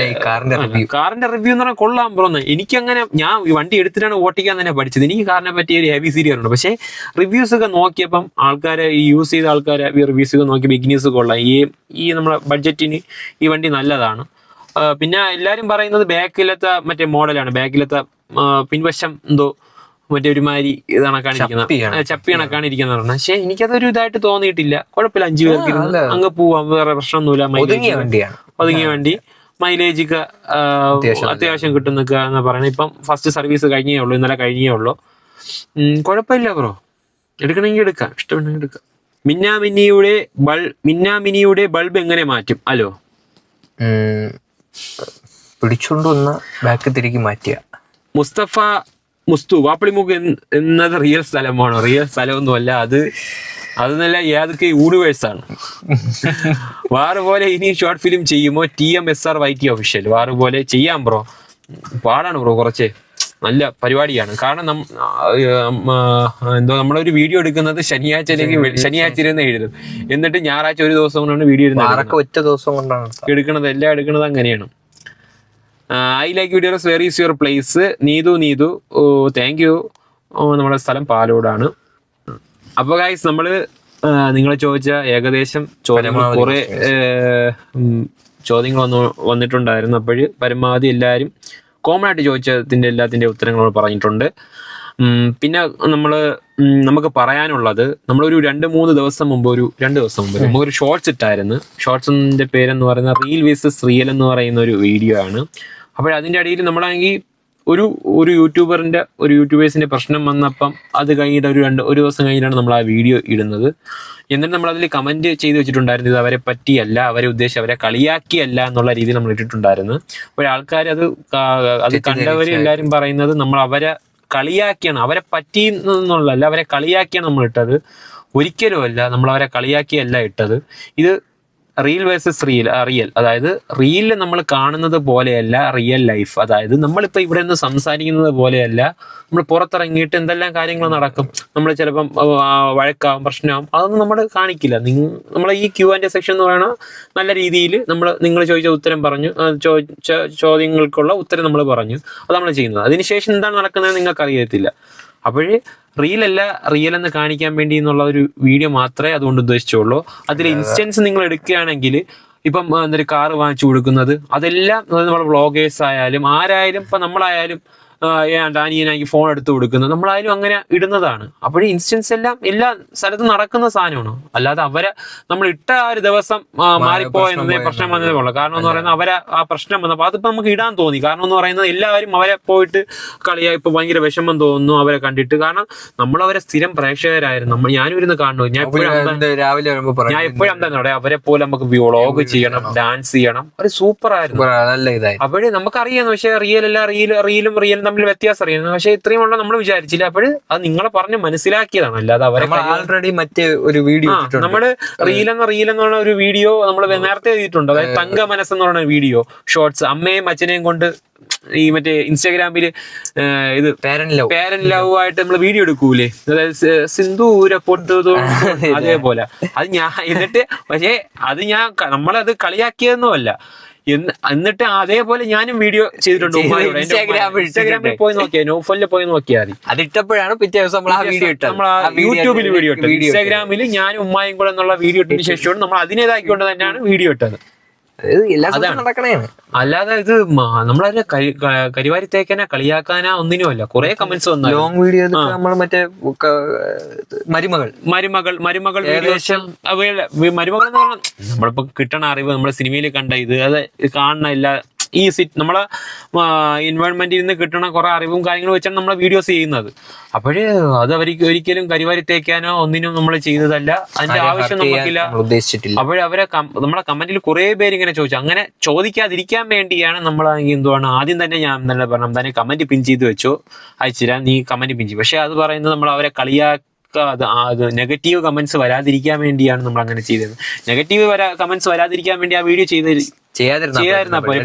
[SPEAKER 1] കാറിന്റെ റിവ്യൂ എന്ന് പറഞ്ഞാൽ കൊള്ളാം ബ്രോ. എനിക്കങ്ങനെ, ഞാൻ ഈ വണ്ടി എടുത്തിട്ടാണ് ഓട്ടിക്കാൻ തന്നെ പഠിച്ചത്. എനിക്ക് കാറിനെ പറ്റി ഒരു ഹെവി സീരിയസ് ഉണ്ട്. പക്ഷേ റിവ്യൂസ് ഒക്കെ നോക്കിയപ്പം ആൾക്കാരെ, ഈ യൂസ് ചെയ്ത ആൾക്കാരെ റിവ്യൂസ് ഒക്കെ നോക്കി ബിഗിനേഴ്സ് കൊള്ളാം. ഈ നമ്മുടെ ബഡ്ജറ്റിന് ഈ വണ്ടി നല്ലതാണ്. പിന്നെ എല്ലാരും പറയുന്നത് ബാക്കിലത്തെ മറ്റേ മോഡലാണ്, ബാക്കിലത്തെ പിൻവശം എന്തോ മറ്റേ ഒരുമാതിരി ഇതാണ് കാണിക്കുന്നത്, ചപ്പി കണക്കാണ് ഇരിക്കുന്നത് പറഞ്ഞത്. പക്ഷെ എനിക്കതൊരു ഇതായിട്ട് തോന്നിയിട്ടില്ല. കുഴപ്പമില്ല, 5 പേർക്ക് അങ്ങ് പോവാം, വേറെ പ്രശ്നമൊന്നുമില്ല. ഒതുങ്ങിയ വണ്ടി, മൈലേജ് ഒക്കെ അത്യാവശ്യം കിട്ടുന്നൊക്കെ എന്ന് പറയുന്നത്. ഇപ്പം ഫസ്റ്റ് സർവീസ് കഴിഞ്ഞേ ഉള്ളൂ, ഇന്നലെ കഴിഞ്ഞേ ഉള്ളൂ. കുഴപ്പമില്ല ബ്രോ, എടുക്കണമെങ്കിൽ എടുക്കാം, ഇഷ്ടമുണ്ടെങ്കിൽ എടുക്കാം. മിന്നാമിനിയുടെ ബൾബ് എങ്ങനെ മാറ്റും? ഹലോ,
[SPEAKER 2] പിടിച്ചോണ്ട് വന്ന ബാക്ക് തിരികെ മാറ്റിയ.
[SPEAKER 1] മുസ്തു വാപ്പളിമുക്ക് എന്നത് റിയൽ സ്ഥലമാണോ? റിയൽ സ്ഥലമൊന്നുമല്ല, അത് നല്ല ഏതൊക്കെ യൂണിവേഴ്സ് ആണ്. വാറ് പോലെ ഇനി ഷോർട്ട് ഫിലിം ചെയ്യുമോ? TMSRYT official. വാറ് പോലെ ചെയ്യാം ബ്രോ, പാടാണ് ബ്രോ, കുറച്ച് നല്ല പരിപാടിയാണ്. കാരണം നമ്മളൊരു വീഡിയോ എടുക്കുന്നത് ശനിയാഴ്ച ഇരുന്ന് എഴുതും, എന്നിട്ട് ഞായറാഴ്ച ഒരു ദിവസം കൊണ്ടാണ് വീഡിയോ
[SPEAKER 2] ഒറ്റ ദിവസം കൊണ്ടാണ്
[SPEAKER 1] എടുക്കുന്നത്. എല്ലാം എടുക്കുന്നത് അങ്ങനെയാണ്. I like videos, were is your place? Neethu thank you. നമ്മുടെ സ്ഥലം പാലോടാണ്. അപ്പോൾ ഗൈസ്, നമ്മള് നിങ്ങൾ ചോദിച്ച ഏകദേശം കുറെ ചോദ്യങ്ങൾ വന്നിട്ടുണ്ടായിരുന്നു. അപ്പോൾ പരമാവധി എല്ലാവരും കോമൺ ആയിട്ട് ചോദിച്ചതിന്റെ എല്ലാത്തിന്റെ ഉത്തരങ്ങൾ പറഞ്ഞിട്ടുണ്ട്. പിന്നെ നമുക്ക് പറയാനുള്ളത്, നമ്മളൊരു 2-3 ദിവസം മുമ്പ് നമുക്കൊരു ഷോർട്സ് ഇട്ടായിരുന്നു. ഷോർട്സിന്റെ പേരെന്ന് പറയുന്നത് റീൽ വേഴ്സസ് റിയൽ എന്ന് പറയുന്ന ഒരു വീഡിയോ ആണ്. അതിന്റെ അടിയിൽ നമ്മളാണെങ്കിൽ ഒരു യൂട്യൂബേഴ്സിന്റെ പ്രശ്നം വന്നപ്പം അത് കഴിഞ്ഞിട്ട് ഒരു ദിവസം കഴിഞ്ഞിട്ടാണ് നമ്മൾ ആ വീഡിയോ ഇടുന്നത്. എന്നിട്ട് നമ്മൾ അതിൽ കമന്റ് ചെയ്ത് വെച്ചിട്ടുണ്ടായിരുന്നു, ഇത് അവരെ പറ്റിയല്ല, അവരെ ഉദ്ദേശിച്ച് അവരെ കളിയാക്കിയല്ല എന്നുള്ള രീതിയിൽ നമ്മൾ ഇട്ടിട്ടുണ്ടായിരുന്നു. അപ്പോൾ ആൾക്കാർ അത് കണ്ടവർ എല്ലാവരും പറയുന്നത് നമ്മൾ അവരെ കളിയാക്കിയാണ്, അവരെ പറ്റി എന്നുള്ളതല്ല, അവരെ കളിയാക്കിയാണ് നമ്മൾ ഇട്ടത്. ഒരിക്കലും അല്ല, നമ്മൾ അവരെ കളിയാക്കിയല്ല ഇട്ടത്. ഇത് റീൽ വേഴ്സസ് റിയൽ, അതായത് റീലിൽ നമ്മൾ കാണുന്നത് പോലെയല്ല റിയൽ ലൈഫ്. അതായത് നമ്മളിപ്പോൾ ഇവിടെ നിന്ന് സംസാരിക്കുന്നത് പോലെയല്ല, നമ്മൾ പുറത്തിറങ്ങിയിട്ട് എന്തെല്ലാം കാര്യങ്ങൾ നടക്കും, നമ്മൾ ചിലപ്പം വഴക്കാവും, പ്രശ്നമാവും, അതൊന്നും നമ്മൾ കാണിക്കില്ല. നമ്മളെ ഈ Q&A സെക്ഷൻ എന്ന് പറയുന്നത് നല്ല രീതിയിൽ നിങ്ങൾ ചോദിച്ച ഉത്തരം പറഞ്ഞു, ചോദ്യങ്ങൾക്കുള്ള ഉത്തരം നമ്മൾ പറഞ്ഞു, അത് നമ്മൾ ചെയ്യുന്നത്. അതിനുശേഷം എന്താണ് നടക്കുന്നത് നിങ്ങൾക്ക് അറിയത്തില്ല. അപ്പോഴേ റിയൽ എന്ന് കാണിക്കാൻ വേണ്ടി എന്നുള്ള ഒരു വീഡിയോ മാത്രമേ അതുകൊണ്ട് ഉദ്ദേശിച്ചുള്ളൂ. അതിലെ ഇൻസ്റ്റൻസ് നിങ്ങൾ എടുക്കുകയാണെങ്കിൽ, ഇപ്പം എന്തൊരു കാറ് വാങ്ങിച്ചു കൊടുക്കുന്നത്, അതെല്ലാം നമ്മൾ വ്ളോഗേഴ്സ് ആയാലും ആരായാലും, ഇപ്പം നമ്മളായാലും ഡാനിയനാക്കി ഫോൺ എടുത്ത് കൊടുക്കുന്നത്, നമ്മളായാലും അങ്ങനെ ഇടുന്നതാണ്. അപ്പോഴേ ഇൻസ്റ്റൻസ് എല്ലാം എല്ലാ സ്ഥലത്തും നടക്കുന്ന സാധനമാണ്. അല്ലാതെ നമ്മൾ ഇട്ട ആ ഒരു ദിവസം മാറിപ്പോയെന്നേ പ്രശ്നം വന്നതേ ഉള്ളൂ. കാരണം എന്ന് പറയുന്നത് അവരെ ആ പ്രശ്നം വന്നപ്പോൾ അതിപ്പോൾ നമുക്ക് ഇടാൻ തോന്നി. കാരണം എന്ന് പറയുന്നത് എല്ലാവരും അവരെ പോയിട്ട് ഇപ്പൊ ഭയങ്കര വിഷമം തോന്നുന്നു അവരെ കണ്ടിട്ട്. കാരണം നമ്മളവരെ സ്ഥിരം പ്രേക്ഷകരായിരുന്നു. ഞാനും ഇരുന്ന് കാണുന്നു. ഞാൻ എപ്പോഴും എന്താ അവരെ പോലെ നമുക്ക് വ്ളോഗ് ചെയ്യണം, ഡാൻസ് ചെയ്യണം, ഒരു സൂപ്പർ ആയിരുന്നു. അപ്പോഴേ നമുക്കറിയാം, പക്ഷേ റീലും തമ്മിൽ വ്യത്യാസം അറിയുന്നു. പക്ഷെ ഇത്രയും ഉള്ള നമ്മൾ വിചാരിച്ചില്ല. അപ്പോൾ അത് നിങ്ങളെ പറഞ്ഞ് മനസ്സിലാക്കിയതാണ്. അല്ലാതെ അവരെ
[SPEAKER 2] ഓൾറെഡി മറ്റേ ഒരു വീഡിയോ
[SPEAKER 1] നമ്മള് റീൽ എന്നുള്ള ഒരു വീഡിയോ നമ്മൾ നേരത്തെ ചെയ്തിട്ടുണ്ട്. അതായത് തങ്ക മനസ്സെന്ന് പറയുന്ന വീഡിയോ ഷോർട്സ്, അമ്മയും അച്ഛനെയും കൊണ്ട് ഈ മറ്റേ ഇൻസ്റ്റാഗ്രാമില് ഇത് പേരന്റ് ലവ് ആയിട്ട് നമ്മൾ വീഡിയോ എടുക്കൂലേ, അതായത് സിന്ദൂര പൊട്ടു, അതേപോലെ അത് ഞാൻ എന്നിട്ട്. പക്ഷേ അത് നമ്മളത് കളിയാക്കിയതൊന്നും അല്ല. എന്നിട്ട് അതേപോലെ ഞാനും വീഡിയോ ചെയ്തിട്ടുണ്ട് ഉമ്മാനോട്. ഇൻസ്റ്റാഗ്രാമിൽ പോയി നോക്കിയാൽ നോഫലിൽ പോയി നോക്കിയാൽ മതി.
[SPEAKER 2] അതിട്ടപ്പോഴാണ് പിറ്റേ ദിവസം നമ്മൾ ആ വീഡിയോ ഇട്ടത്.
[SPEAKER 1] നമ്മൾ യൂട്യൂബിൽ വീഡിയോ ഇട്ടത്. ഇൻസ്റ്റാഗ്രാമിൽ ഞാനും ഉമ്മായും കൂടെ എന്നുള്ള വീഡിയോ ഇട്ടതിന് ശേഷമാണ് നമ്മൾ അതിനേതാക്കിക്കൊണ്ട് തന്നെയാണ് വീഡിയോ ഇട്ടത്. അല്ലാതെ ഇത് നമ്മളെ കരിവാരി തേക്കാനാ കളിയാക്കാനാ ഒന്നിനും അല്ല. കുറെ കമന്റ്സ് വന്നു.
[SPEAKER 2] ലോങ് വീഡിയോ നമ്മൾ മറ്റേ
[SPEAKER 1] മരുമകൾ ഏകദേശം മരുമകൾ എന്ന് പറഞ്ഞാൽ നമ്മളിപ്പോ കിട്ടണ അറിവ് നമ്മളെ സിനിമയിൽ കണ്ട ഇത് അത് കാണണില്ല. ഈ നമ്മളെ എൻവയോൺമെന്റിൽ നിന്ന് കിട്ടുന്ന കുറെ അറിവും കാര്യങ്ങളും വെച്ചാണ് നമ്മളെ വീഡിയോസ് ചെയ്യുന്നത്. അപ്പോഴ് അത് അവർക്ക് ഒരിക്കലും കരിവാരി തേക്കാനോ ഒന്നിനും നമ്മൾ ചെയ്തതല്ല. അതിന്റെ ആവശ്യം നമുക്കില്ല,
[SPEAKER 2] ഉദ്ദേശിച്ചിട്ടില്ല.
[SPEAKER 1] അപ്പോഴവരെ നമ്മളെ കമന്റിൽ കുറെ പേര് ഇങ്ങനെ ചോദിച്ചു. അങ്ങനെ ചോദിക്കാതിരിക്കാൻ വേണ്ടിയാണ് നമ്മളാണെങ്കിൽ എന്തുവാണ് ആദ്യം തന്നെ ഞാൻ തന്നെ പറഞ്ഞു തന്നെ കമന്റ് പിൻ ചെയ്ത് വെച്ചോ, അയച്ചില്ല നീ കമന്റ് പിൻ ചെയ്യും. പക്ഷെ അത് പറയുന്നത് നമ്മൾ അവരെ അത് നെഗറ്റീവ് കമന്റ്സ് വരാതിരിക്കാൻ വേണ്ടിയാണ് നമ്മൾ അങ്ങനെ ചെയ്തത്. നെഗറ്റീവ് കമന്റ്സ് വരാതിരിക്കാൻ വേണ്ടി ആ വീഡിയോ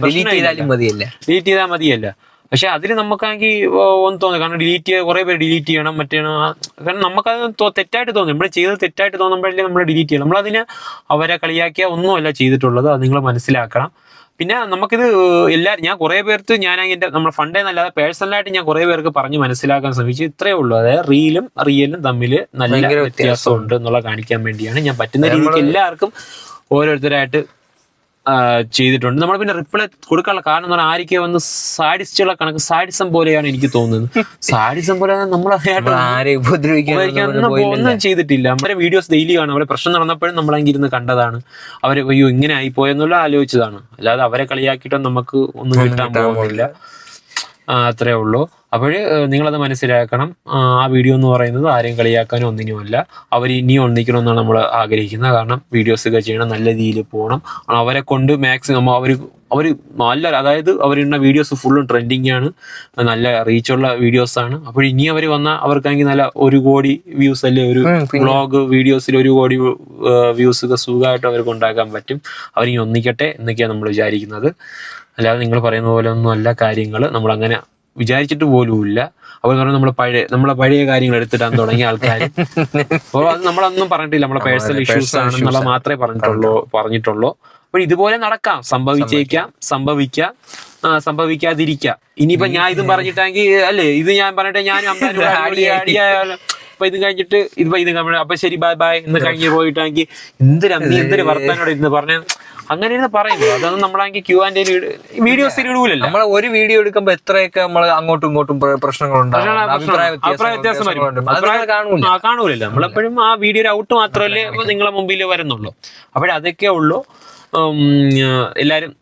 [SPEAKER 1] ഡിലീറ്റ് ചെയ്താൽ മതിയല്ല. പക്ഷെ അതിൽ നമുക്കാണെങ്കിൽ ഒന്ന് തോന്നി. കാരണം കുറെ പേര് ഡിലീറ്റ് ചെയ്യണം കാരണം നമുക്കത് തെറ്റായിട്ട് തോന്നി. നമ്മൾ ചെയ്തത് തെറ്റായിട്ട് തോന്നുമ്പോഴല്ലേ നമ്മൾ ഡിലീറ്റ് ചെയ്യണം. നമ്മളതിന് അവരെ കളിയാക്കിയ ഒന്നുമല്ല ചെയ്തിട്ടുള്ളത്. അത് നിങ്ങൾ മനസ്സിലാക്കണം. പിന്നെ നമുക്കിത് ഞാൻ കുറെ പേർക്ക് നമ്മുടെ ഫണ്ടേ നല്ലാതെ പേഴ്സണലായിട്ട് ഞാൻ കുറെ പേർക്ക് പറഞ്ഞ് മനസ്സിലാക്കാൻ ശ്രമിച്ചു. ഇത്രയേ ഉള്ളൂ. അതായത് റിയലും തമ്മിൽ നല്ല വ്യത്യാസമുണ്ട് എന്നുള്ള കാണിക്കാൻ വേണ്ടിയാണ് ഞാൻ പറ്റുന്ന രീതിക്ക് എല്ലാവർക്കും ഓരോരുത്തരായിട്ട് ചെയ്തിട്ടുണ്ട്. നമ്മൾ പിന്നെ റിപ്ലൈ കൊടുക്കാനുള്ള കാരണം എന്ന് പറഞ്ഞാൽ ആരൊക്കെ വന്ന് സാഡിസ്റ്റുള്ള കണക്ക് സാഡിസം പോലെയാണ് എനിക്ക് തോന്നുന്നത്. സാഡിസം പോലെ ഒന്നും ചെയ്തിട്ടില്ല. അവരെ വീഡിയോസ് ഡെയിലി കാണും. അവരെ പ്രശ്നം നടന്നപ്പോഴും നമ്മളെങ്കിൽ ഇരുന്ന് കണ്ടതാണ്. അവര് അയ്യോ ഇങ്ങനെ ആയി പോയെന്നുള്ള ആലോചിച്ചതാണ്. അല്ലാതെ അവരെ കളിയാക്കിയിട്ടും നമുക്ക് ഒന്നും കിട്ടാൻ പോകുന്നില്ല. അത്രേ ഉള്ളൂ. അപ്പോൾ നിങ്ങളത് മനസ്സിലാക്കണം. ആ വീഡിയോ എന്ന് പറയുന്നത് ആരെയും കളിയാക്കാനോ ഒന്നിനുമല്ല. അവർ ഇനിയും ഒന്നിക്കണമെന്നാണ് നമ്മൾ ആഗ്രഹിക്കുന്നത്. കാരണം വീഡിയോസൊക്കെ ചെയ്യണം, നല്ല രീതിയിൽ പോകണം. അവരെ കൊണ്ട് മാക്സിമം അവർ നല്ല, അതായത് അവരിടുന്ന വീഡിയോസ് ഫുള്ളും ട്രെൻഡിങ് ആണ്, നല്ല റീച്ചുള്ള വീഡിയോസാണ്. അപ്പോൾ ഇനി അവർ വന്നാൽ അവർക്കാണെങ്കിൽ നല്ല 1 കോടി വ്യൂസ് അല്ലെ ഒരു വ്ളോഗ് വീഡിയോസിൽ 1 കോടി വ്യൂസ് ഒക്കെ സുഖമായിട്ട് അവർക്ക് ഉണ്ടാക്കാൻ പറ്റും. അവരിനി ഒന്നിക്കട്ടെ എന്നൊക്കെയാണ് നമ്മൾ വിചാരിക്കുന്നത്. അല്ലാതെ നിങ്ങൾ പറയുന്ന പോലെ ഒന്നും അല്ല കാര്യങ്ങൾ. നമ്മളങ്ങനെ വിചാരിച്ചിട്ട് പോലുമില്ല. അപ്പോൾ നമ്മളെ പഴയ കാര്യങ്ങൾ എടുത്തിടാൻ തുടങ്ങിയ ആൾക്കാർ. അപ്പോൾ അത് നമ്മളൊന്നും പറഞ്ഞിട്ടില്ല. നമ്മളെ പേഴ്സണൽ ഇഷ്യൂസ് ആണെന്നുള്ള മാത്രമേ പറഞ്ഞിട്ടുള്ളൂ. അപ്പോൾ ഇതുപോലെ നടക്കാം, സംഭവിക്കാതിരിക്കാം. ഇനിയിപ്പോ ഞാൻ ഇതും പറഞ്ഞിട്ടെങ്കിൽ അല്ലേ, ഇത് ഞാൻ പറഞ്ഞിട്ട് ഞാനും അപ്പൊ ഇത് കഴിഞ്ഞിട്ട് അപ്പൊ ശരി ബൈ ബൈ എന്ന് കഴിഞ്ഞ് പോയിട്ടെങ്കിൽ എന്തൊരു വർത്താനോട് ഇരുന്ന് പറഞ്ഞ അങ്ങനെ പറയുന്നത്. അതൊന്നും നമ്മളാണെങ്കിൽ Q&A വീഡിയോസിൽ ഇടൂലല്ലോ.
[SPEAKER 2] നമ്മളെ ഒരു വീഡിയോ എടുക്കുമ്പോ എത്രയൊക്കെ നമ്മൾ അങ്ങോട്ടും ഇങ്ങോട്ടും പ്രശ്നങ്ങളുണ്ടാവും,
[SPEAKER 1] അഭിപ്രായ വ്യത്യാസം കാണൂലല്ലോ. നമ്മളെപ്പോഴും ആ വീഡിയോയുടെ ഔട്ട് മാത്രമല്ലേ നിങ്ങളെ മുമ്പിൽ വരുന്നുള്ളൂ. അതൊക്കെ ഉള്ളൂ. എല്ലാരും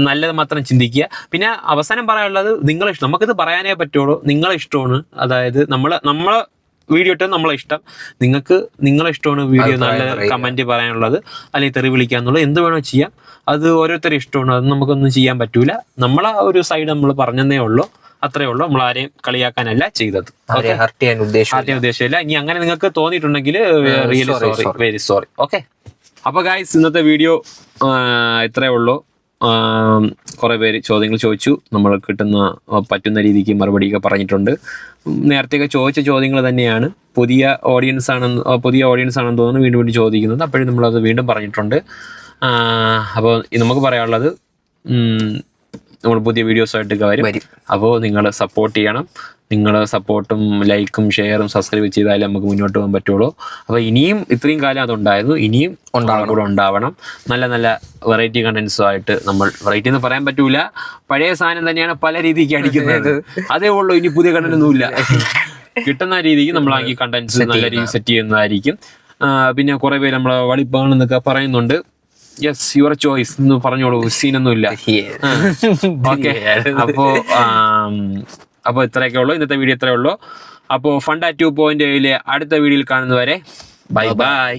[SPEAKER 1] നല്ലത് മാത്രം ചിന്തിക്കുക. പിന്നെ അവസാനം പറയാനുള്ളത് നിങ്ങളിഷ്ടം, നമുക്കിത് പറയാനേ പറ്റുള്ളൂ. നിങ്ങളെ ഇഷ്ടമാണ്. അതായത് നമ്മളെ വീഡിയോ ഇട്ട് നമ്മളെ ഇഷ്ടം, നിങ്ങൾക്ക് നിങ്ങളെ ഇഷ്ടമാണ് വീഡിയോ നല്ല കമന്റ് പറയാനുള്ളത്, അല്ലെങ്കിൽ തെറി വിളിക്കാന്നുള്ളത്, എന്ത് വേണോ ചെയ്യാം. അത് ഓരോരുത്തരും ഇഷ്ടമാണ്. അത് നമുക്കൊന്നും ചെയ്യാൻ പറ്റൂല. നമ്മളെ ഒരു സൈഡ് നമ്മൾ പറഞ്ഞതേ ഉള്ളൂ. അത്രേ ഉള്ളൂ. നമ്മൾ ആരെയും കളിയാക്കാനല്ല ചെയ്തത്,
[SPEAKER 2] ഹർട്ട് ചെയ്യാൻ
[SPEAKER 1] ഉദ്ദേശമില്ല. ഇനി അങ്ങനെ നിങ്ങൾക്ക് തോന്നിയിട്ടുണ്ടെങ്കിൽ really sorry, very sorry. Okay. അപ്പൊ ഗായ്സ്, ഇന്നത്തെ വീഡിയോ ഇത്രേ ഉള്ളൂ. കുറെ പേര് ചോദ്യങ്ങൾ ചോദിച്ചു. നമ്മൾ പറ്റുന്ന രീതിക്ക് മറുപടിയൊക്കെ പറഞ്ഞിട്ടുണ്ട്. നേരത്തെയൊക്കെ ചോദിച്ച ചോദ്യങ്ങൾ തന്നെയാണ്. പുതിയ ഓഡിയൻസ് ആണെന്ന് തോന്നുന്നു വീണ്ടും ചോദിക്കുന്നത്. അപ്പോഴും നമ്മളത് വീണ്ടും പറഞ്ഞിട്ടുണ്ട്. അപ്പോൾ നമുക്ക് പറയാനുള്ളത്, നമ്മൾ പുതിയ വീഡിയോസായിട്ടൊക്കെ വരും. അപ്പോൾ നിങ്ങൾ സപ്പോർട്ട് ചെയ്യണം. നിങ്ങളുടെ സപ്പോർട്ടും ലൈക്കും ഷെയറും സബ്സ്ക്രൈബ് ചെയ്താലേ നമുക്ക് മുന്നോട്ട് പോകാൻ പറ്റുള്ളൂ. അപ്പോൾ ഇനിയും ഇത്രയും കാലം അതുണ്ടായിരുന്നു, ഇനിയും കൂടെ ഉണ്ടാവണം. നല്ല നല്ല വെറൈറ്റി കണ്ടന്റ്സുമായിട്ട്. നമ്മൾ വെറൈറ്റി എന്ന് പറയാൻ പറ്റൂല, പഴയ സാധനം തന്നെയാണ് പല രീതിക്ക് അടിക്കുന്നത്. അതേ ഉള്ളൂ. ഇനി പുതിയ കണ്ടന്റ് ഒന്നുമില്ല. കിട്ടുന്ന രീതിക്ക് നമ്മളാക്കി കണ്ടന്റ്സ് നല്ല രീതിയിൽ സെറ്റ് ചെയ്യുന്നതായിരിക്കും. പിന്നെ കുറെ പേര് നമ്മളെ വളിപ്പാണെന്നൊക്കെ പറയുന്നുണ്ട്. യെസ്, യുവർ ചോയ്സ് എന്ന് പറഞ്ഞോളൂ, സീനൊന്നും ഇല്ല. ഓക്കെ. അപ്പോൾ ഇത്രയൊക്കെ ഉള്ളൂ. ഇന്നത്തെ വീഡിയോ ഇത്രയേ ഉള്ളൂ. അപ്പോൾ ഫണ്ട 2.0 അടുത്ത വീഡിയോയിൽ കാണുന്നവരെ ബൈ ബൈ.